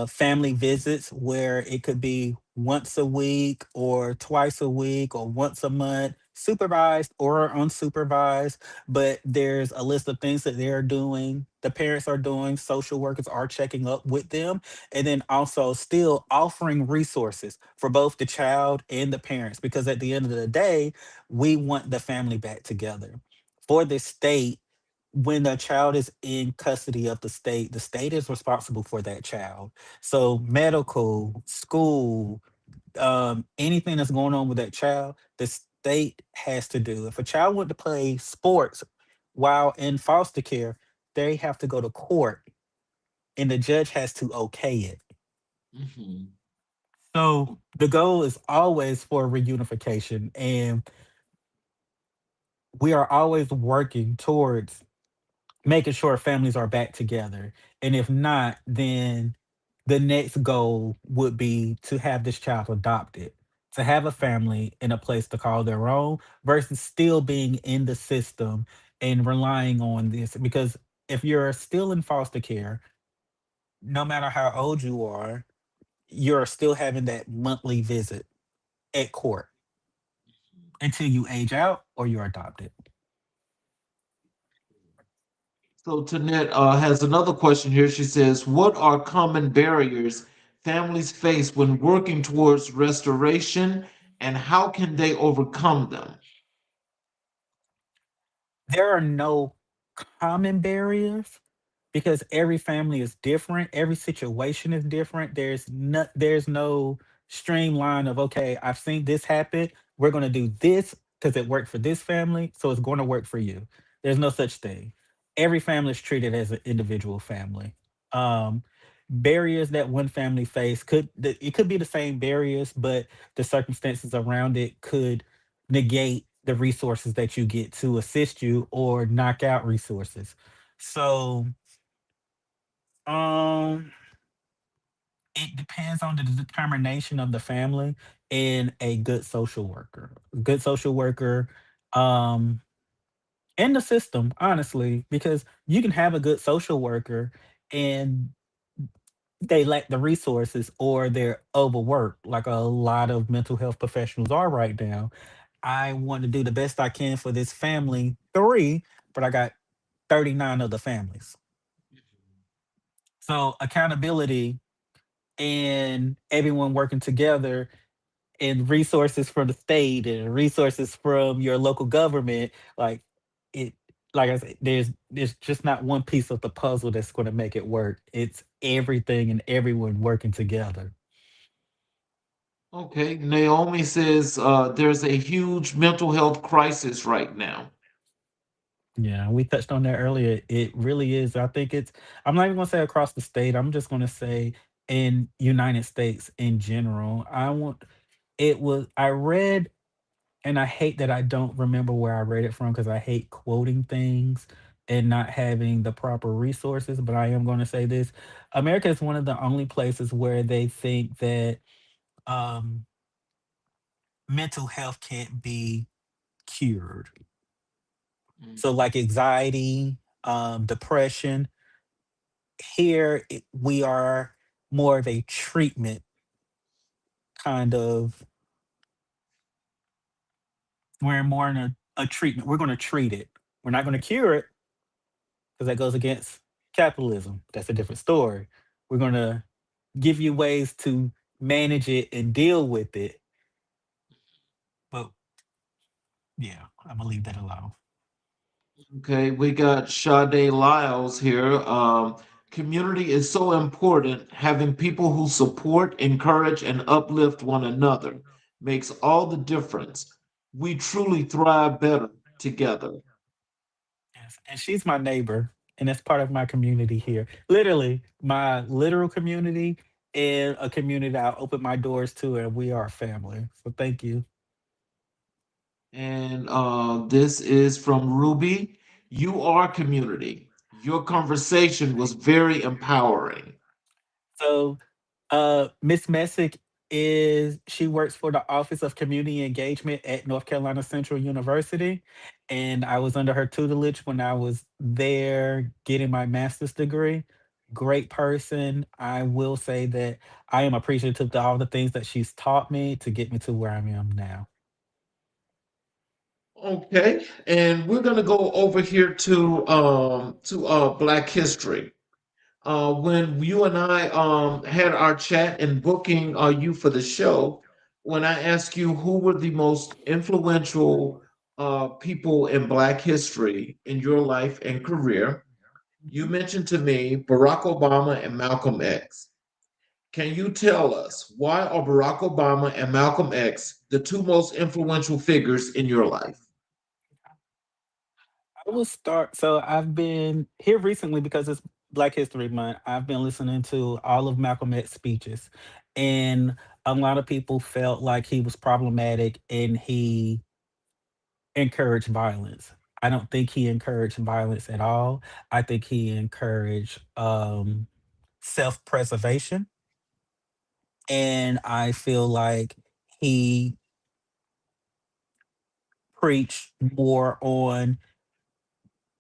family visits where it could be once a week or twice a week or once a month, supervised or unsupervised. But there's a list of things that they're doing, the parents are doing, social workers are checking up with them, and then also still offering resources for both the child and the parents. Because at the end of the day, we want the family back together. For the state, when a child is in custody of the state is responsible for that child. So medical, school, anything that's going on with that child, the state has to do. If a child wants to play sports while in foster care, they have to go to court and the judge has to okay it. Mhm. So the goal is always for reunification, and we are always working towards making sure families are back together. And if not, then the next goal would be to have this child adopted, to have a family and a place to call their own versus still being in the system and relying on this. Because if you're still in foster care, no matter how old you are, you're still having that monthly visit at court until you age out or you're adopted. So Tanette has another question here. She says, "What are common barriers families face when working towards restoration, and how can they overcome them?" There are no common barriers because every family is different, every situation is different. There's no streamline of, okay, I've seen this happen, we're going to do this because it worked for this family, so it's going to work for you. There's no such thing. Every family is treated as an individual family. um Barriers that one family face it could be the same barriers, but the circumstances around it could negate the resources that you get to assist you or knock out resources. So um, it depends on the determination of the family and a good social worker. Good social worker, um, in the system, honestly, because you can have a good social worker and they lack the resources or they're overworked, like a lot of mental health professionals are right now. I want to do the best I can for this family, three, but I got 39 other families. So accountability and everyone working together and resources from the state and resources from your local government, like it, like I said, there's just not one piece of the puzzle that's going to make it work. It's everything and everyone working together. Okay, Naomi says there's a huge mental health crisis right now. Yeah, we touched on that earlier. It really is. I think it's, I'm not even gonna say across the state. I'm just gonna say in United States in general. I read, and I hate that I don't remember where I read it from because I hate quoting things and not having the proper resources. But I am gonna say this. America is one of the only places where they think that um mental health can't be cured. So Mhm. like anxiety, depression, here we are more of a treatment kind of, we're more in a treatment, we're going to treat it, we're not going to cure it because that goes against capitalism, that's a different story. We're going to give you ways to manage it and deal with it, but yeah, I'm gonna leave that alone. Okay, we got Sade Lyles here. Community is so important. Having people who support, encourage, and uplift one another makes all the difference. We truly thrive better together. Yes, and she's my neighbor, and that's part of my community here. Literally, my literal community and a community that I open my doors to, and we are a family. So thank you. And this is from Ruby. You are community. Your conversation was very empowering. So, Miss Messick is she works for the Office of Community Engagement at North Carolina Central University, and I was under her tutelage when I was there getting my master's degree. Great person. I will say that I am appreciative to all the things that she's taught me to get me to where I am now. Okay, and we're gonna go over here to Black History. When you and I had our chat and booking you for the show, when I asked you who were the most influential people in Black history in your life and career, you mentioned to me Barack Obama and Malcolm X. Can you tell us why are Barack Obama and Malcolm X the two most influential figures in your life? I will start. So I've been here recently because it's Black History Month. I've been listening to all of Malcolm X speeches, and a lot of people felt like he was problematic and he encouraged violence. I don't think he encouraged violence at all. I think he encouraged self preservation, and I feel like he preached more on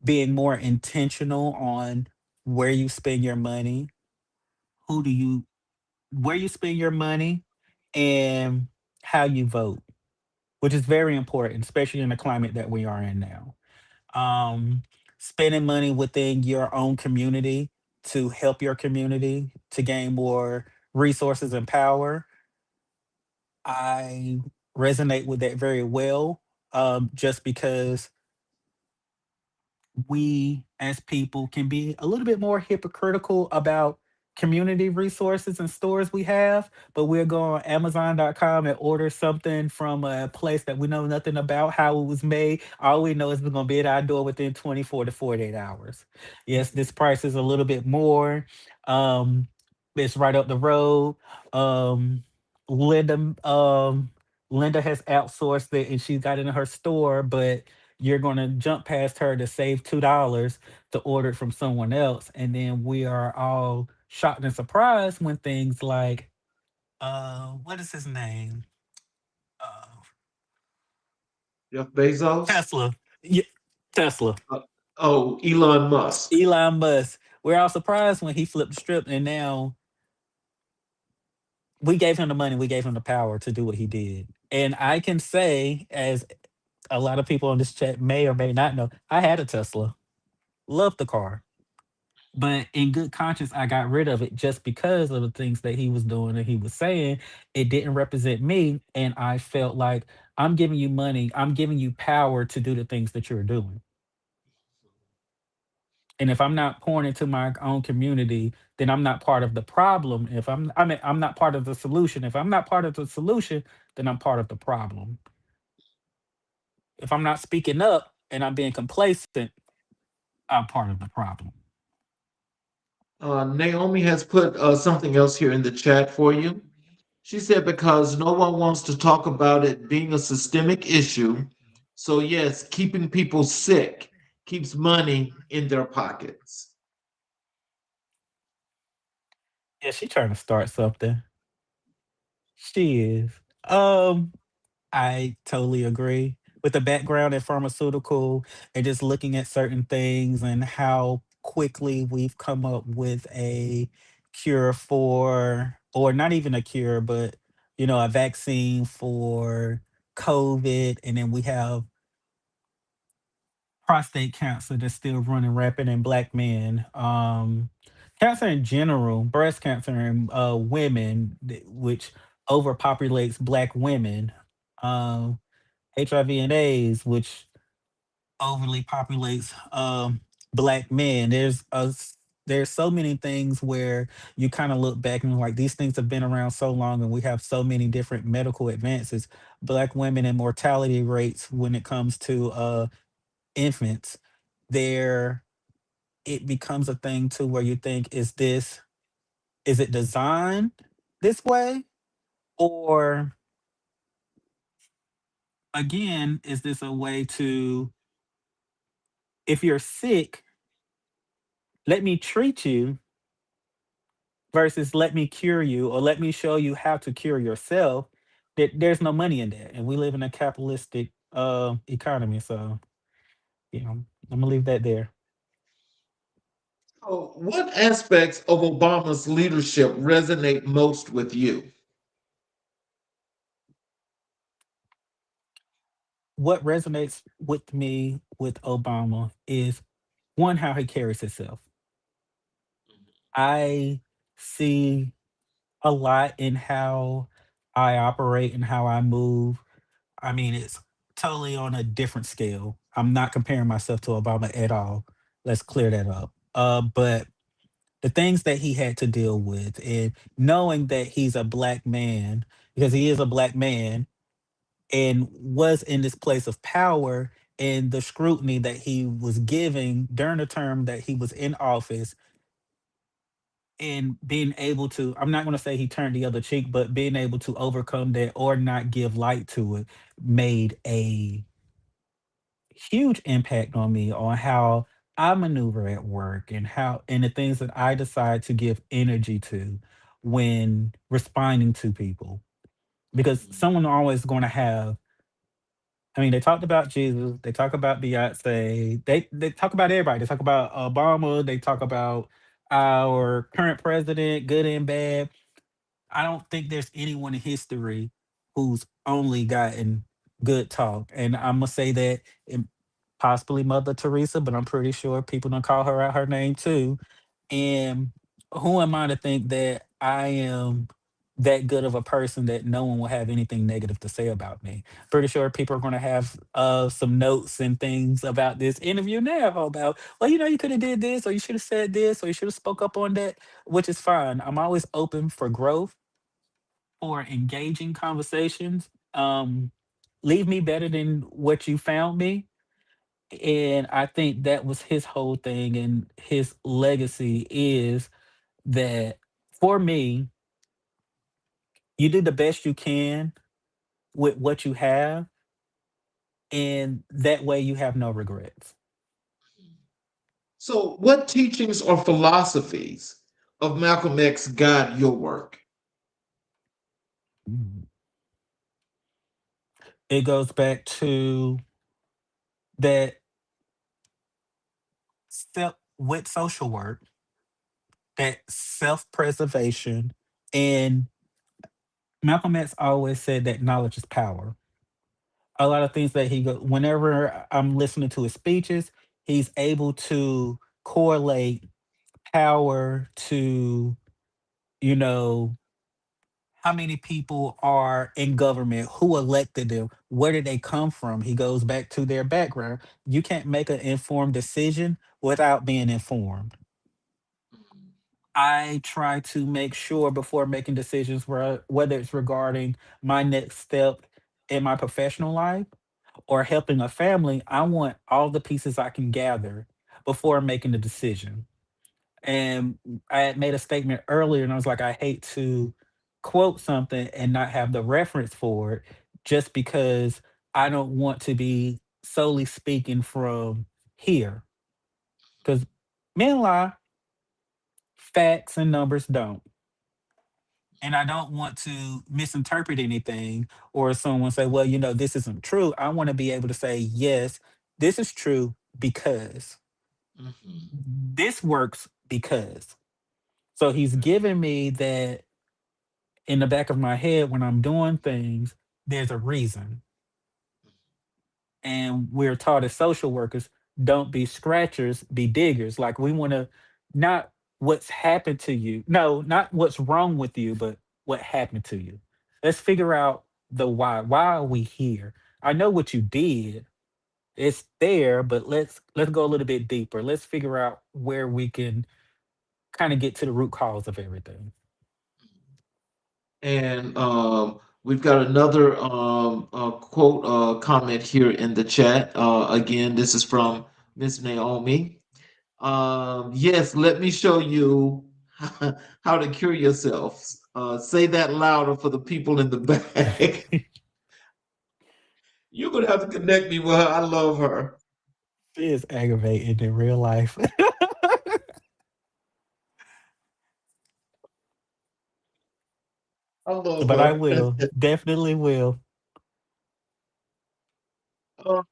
being more intentional on where you spend your money, who do you where you spend your money, and how you vote, which is very important, especially in the climate that we are in now. Um, Spending money within your own community to help your community to gain more resources and power. I resonate with that very well, just because we as people can be a little bit more hypocritical about community resources and stores we have, but we'll go on Amazon.com and order something from a place that we know nothing about how it was made. All we know is we're going to be at our door within 24 to 48 hours. Yes, this price is a little bit more. Um, it's right up the road. Um, Linda, Linda has outsourced it and she's got it in her store, but you're going to jump past her to save $2 to order it from someone else, and then we are all shocked and surprised when things like what is his name, uh Jeff Bezos? Tesla. Yeah, Tesla. Uh, oh, Elon Musk. Elon Musk. We're all surprised when he flipped the strip, and now we gave him the money, we gave him the power to do what he did. And I can say, as a lot of people on this chat may or may not know, I had a Tesla. Loved the car. But in good conscience, I got rid of it just because of the things that he was doing and he was saying. It didn't represent me. And I felt like I'm giving you money, I'm giving you power to do the things that you're doing. And if I'm not pouring into my own community, then I'm not part of the problem. I mean, I'm not part of the solution. If I'm not part of the solution, then I'm part of the problem. If I'm not speaking up and I'm being complacent, I'm part of the problem. Naomi has put something else here in the chat for you. She said, because no one wants to talk about it being a systemic issue. So, yes, keeping people sick keeps money in their pockets. Yeah, she trying to start something. She is. Um, I totally agree with the background in pharmaceutical and just looking at certain things and how quickly we've come up with a cure for, or not even a cure, but a vaccine for COVID, and then we have prostate cancer that's still running rampant in black men. Cancer in general, breast cancer in women, which overpopulates black women. Um, HIV and AIDS, which overly populates black men. There's so many things where you kind of look back and like these things have been around so long and we have so many different medical advances. Black women and mortality rates when it comes to infants, there it becomes a thing too where you think, is it designed this way? Or again, is this a way to, if you're sick, let me treat you versus let me cure you or let me show you how to cure yourself? There's no money in that. And we live in a capitalistic economy. So, I'm gonna leave that there. So, what aspects of Obama's leadership resonate most with you? What resonates with me with Obama is one, how he carries himself. I see a lot in how I operate and how I move. I mean, it's totally on a different scale. I'm not comparing myself to Obama at all. Let's clear that up. But the things that he had to deal with, and knowing that he's a black man, because he is a black man, and was in this place of power, and the scrutiny that he was giving during the term that he was in office, and being able to, I'm not going to say he turned the other cheek, but being able to overcome that or not give light to it made a huge impact on me, on how I maneuver at work, and how, and the things that I decide to give energy to when responding to people. Because someone always going to have, I mean, they talked about Jesus, they talk about Beyonce, they talk about everybody. They talk about Obama, they talk about our current president, good and bad. I don't think there's anyone in history who's only gotten good talk. And I'm gonna say that, and possibly Mother Teresa, but I'm pretty sure people don't call her out her name too. And who am I to think that I am that good of a person that no one will have anything negative to say about me? Pretty sure people are going to have some notes and things about this interview now about, well, you could have did this, or you should have said this, or you should have spoke up on that, which is fine. I'm always open for growth, for engaging conversations. Leave me better than what you found me. And I think that was his whole thing, and his legacy is that, for me, you do the best you can with what you have, and that way you have no regrets. So, what teachings or philosophies of Malcolm X guide your work? Mhm. It goes back to that step with social work, that self preservation. And Malcolm X always said that knowledge is power. A lot of things that whenever I'm listening to his speeches, he's able to correlate power to, you know, how many people are in government, who elected them, where did they come from. He goes back to their background. You can't make an informed decision without being informed. I try to make sure before making decisions, whether it's regarding my next step in my professional life or helping a family, I want all the pieces I can gather before making the decision. And I had made a statement earlier, and I was like, I hate to quote something and not have the reference for it, just because I don't want to be solely speaking from here. Because men lie, facts and numbers don't. And I don't want to misinterpret anything, or someone say, well, this isn't true. I want to be able to say, yes, this is true because Mhm. this works because. So he's given me that in the back of my head when I'm doing things, there's a reason. And we're taught as social workers, don't be scratchers, be diggers. Like, we want to, not what's happened to you. No, not what's wrong with you, but what happened to you. Let's figure out the why. Why are we here? I know what you did. It's there, but let's go a little bit deeper. Let's figure out where we can kind of get to the root cause of everything. And we've got another quote comment here in the chat. Again, this is from Miss Naomi. Yes, let me show you how to cure yourself. Say that louder for the people in the back. You're gonna have to connect me with her. I love her. She is aggravating in real life. I love But I her. will. Definitely will. Uh,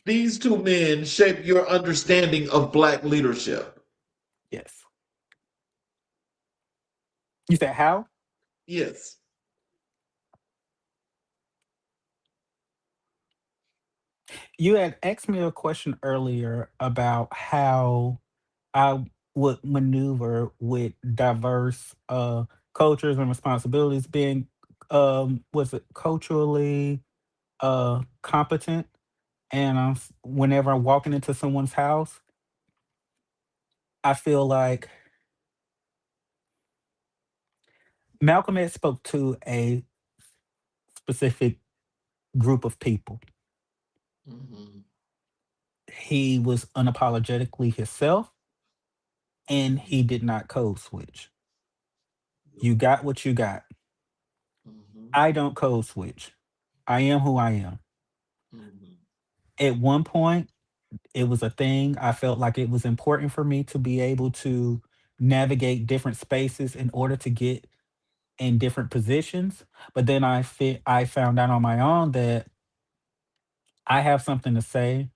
these two men shape your understanding of Black leadership. Yes. You said how? Yes. You had asked me a question earlier about how I would maneuver with diverse cultures and responsibilities being was it culturally competent, and whenever I'm walking into someone's house, I feel like Malcolm X spoke to a specific group of people. Mhm. He was unapologetically himself, and he did not code switch. You got what you got. Mhm. I don't code switch. I am who I am. Mhm. At one point, it was a thing. I felt like it was important for me to be able to navigate different spaces in order to get in different positions. But then I found out on my own that I have something to say.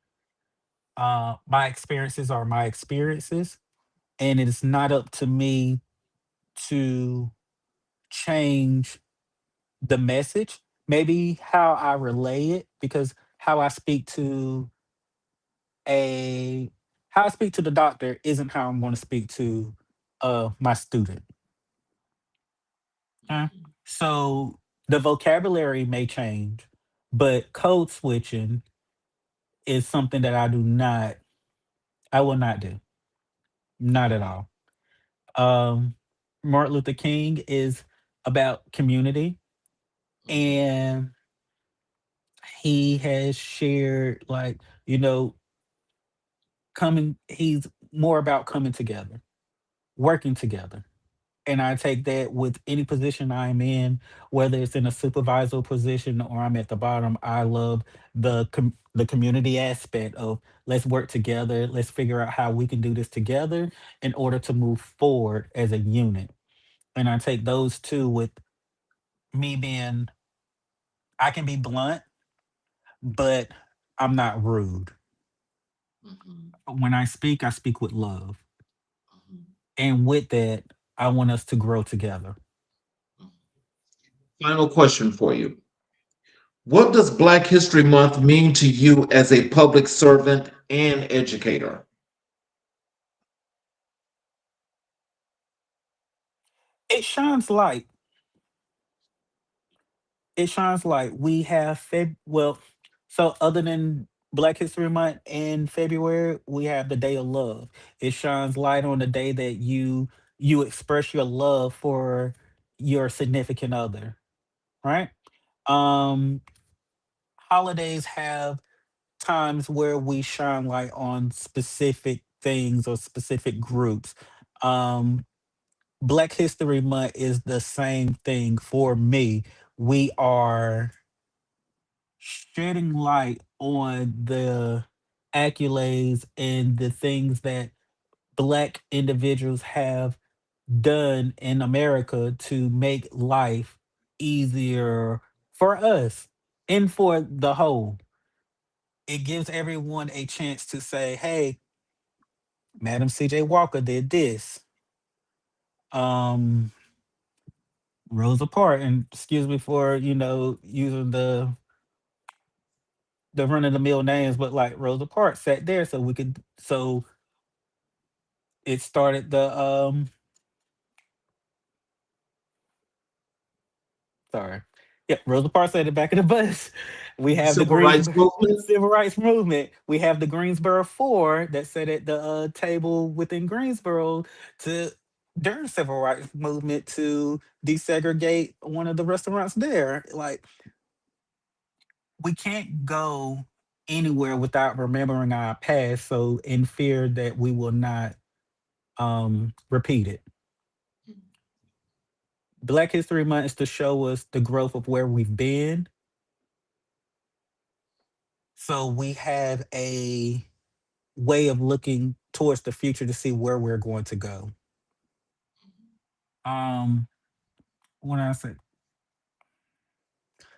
My experiences are my experiences, and it is not up to me to change the message. Maybe how I relay it, because a how I speak to the doctor isn't how I'm going to speak to my student. Okay? Mhm. So the vocabulary may change, but code switching is something that I will not do. Not at Mhm. all. Um, Martin Luther King is about community, Mhm. and he has shared, like, you know, he's more about coming together, working together. And I take that with any position I'm in, whether it's in a supervisor position or I'm at the bottom. I love the community aspect of let's work together, let's figure out how we can do this together in order to move forward as a unit. And I take those two with me being, I can be blunt, but I'm not rude. Mhm. When I speak with love. Mhm. And with that, I want us to grow together. Final question for you. What does Black History Month mean to you as a public servant and educator? It shines light. It shines light. We have so other than Black History Month in February, we have the Day of Love. It shines light on the day that you express your love for your significant other, right? Um Holidays have times where we shine light on specific things or specific groups. Um Black History Month is the same thing for me. We are shedding light on the accolades and the things that Black individuals have done in America to make life easier for us and for the whole. It gives everyone a chance to say, hey, Madam CJ Walker did this. Um, Rosa Parks, and excuse me for, using the run of the mill names, but like Rosa Parks sat there so it started sorry. Yep, Rosa Parks at the back of the bus. We The have the Civil Rights Greensboro Movement? Civil Rights Movement. We have the Greensboro Four that sat at the table within Greensboro to during civil rights movement to desegregate one of the restaurants there. Like, we can't go anywhere without remembering our past, so in fear that we will not repeat it. Black History Month is to show us the growth of where we've been So we have a way of looking towards the future to see where we're going to go. Um, when I say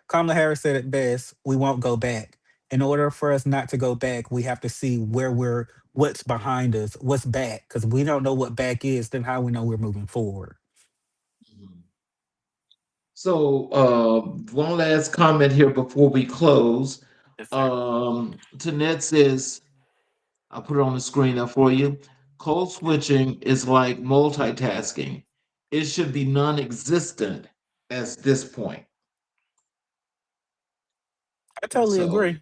Kamala Harris said it best, we won't go back. In order for us not to go back, we have to see what's behind us, what's back, because we don't know what back is, then how we know we're moving forward. Mhm. So, one last comment here before we close. Yes, sir. Tanette says, I'll put it on the screen now for you. Code switching is like multitasking. It should be non-existent at this point. I And totally so, agree.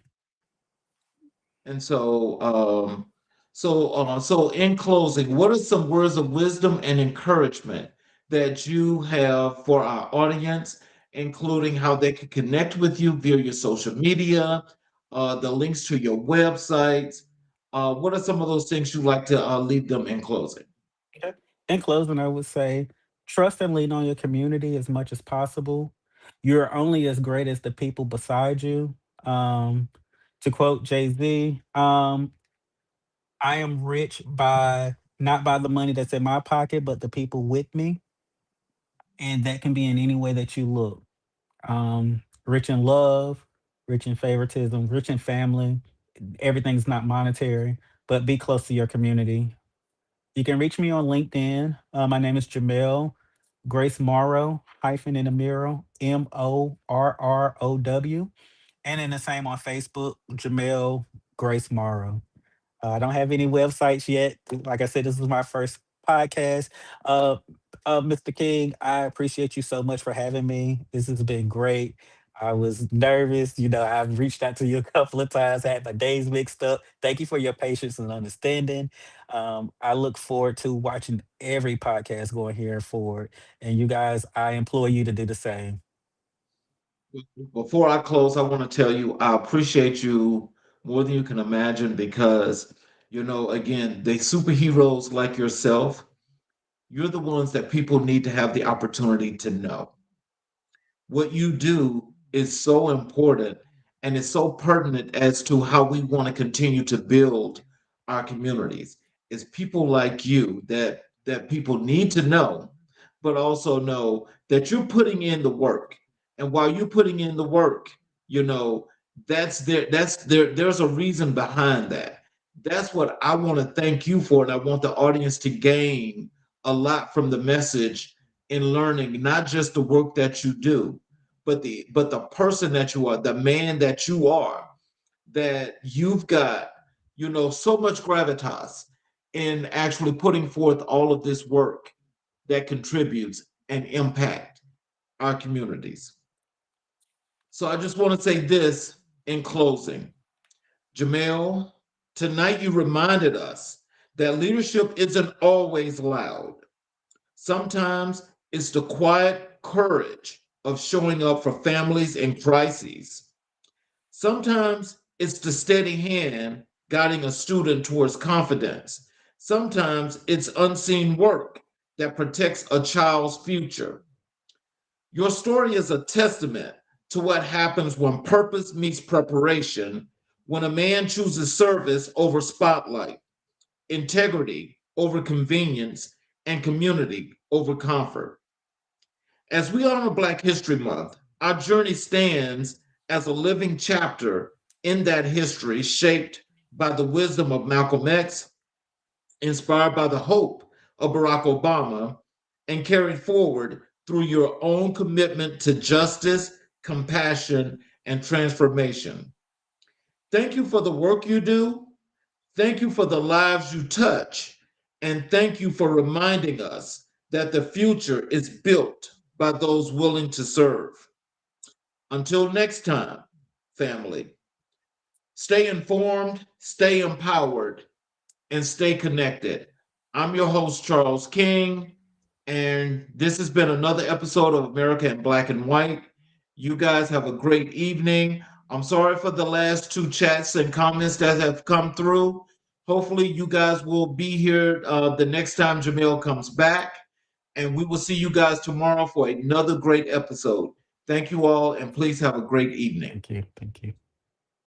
and so, so in closing, what are some words of wisdom and encouragement that you have for our audience, including how they can connect with you via your social media, the links to your websites? What are some of those things you'd like to leave them in closing? Okay. In closing, I would say trust and lean on your community as much as possible. You're only as great as the people beside you. Um, to quote Jay-Z, I am rich by not by the money that's in my pocket, but the people with me. And that can be in any way that you look. Rich in love, rich in favoritism, rich in family. Everything's not monetary, but be close to your community. You can reach me on LinkedIn. My name is Jamel Grace-Morrow, hyphen in the mural, Morrow. And then the same on Facebook, Jamel Grace-Morrow. I don't have any websites yet. Like I said, this is my first podcast. Uh, Mr. King, I appreciate you so much for having me. This has been great. I was nervous. I've reached out to you a couple of times. I had my days mixed up. Thank you for your patience and understanding. I look forward to watching every podcast going here forward. And you guys, I implore you to do the same. Before I close, I want to tell you I appreciate you more than you can imagine because, again, they superheroes like yourself, you're the ones that people need to have the opportunity to know. What you do is so important and it's so pertinent as to how we want to continue to build our communities. It's people like you that people need to know, but also know that you're putting in the work. And while you're putting in the work, you know, there's a reason behind that. That's what I want to thank you for. And I want the audience to gain a lot from the message in learning not just the work that you do, but the person that you are, the man that you are, that you've got, so much gravitas in actually putting forth all of this work that contributes and impact our communities. So I just want to say this in closing. Jamel, tonight you reminded us that leadership isn't always loud. Sometimes it's the quiet courage of showing up for families in crises. Sometimes it's the steady hand guiding a student towards confidence. Sometimes it's unseen work that protects a child's future. Your story is a testament to what happens when purpose meets preparation, when a man chooses service over spotlight, integrity over convenience, and community over comfort. As we honor Black History Month, our journey stands as a living chapter in that history shaped by the wisdom of Malcolm X, inspired by the hope of Barack Obama, and carried forward through your own commitment to justice, compassion, and transformation. Thank you for the work you do. Thank you for the lives you touch. And thank you for reminding us that the future is built by those willing to serve. Until next time, family, stay informed, stay empowered, and stay connected. I'm your host, Charles King, and this has been another episode of America in Black and White. You guys have a great evening. I'm sorry for the last two chats and comments that have come through. Hopefully, you guys will be here the next time Jamil comes back, and we will see you guys tomorrow for another great episode. Thank you all, and please have a great evening. Thank you. Thank you.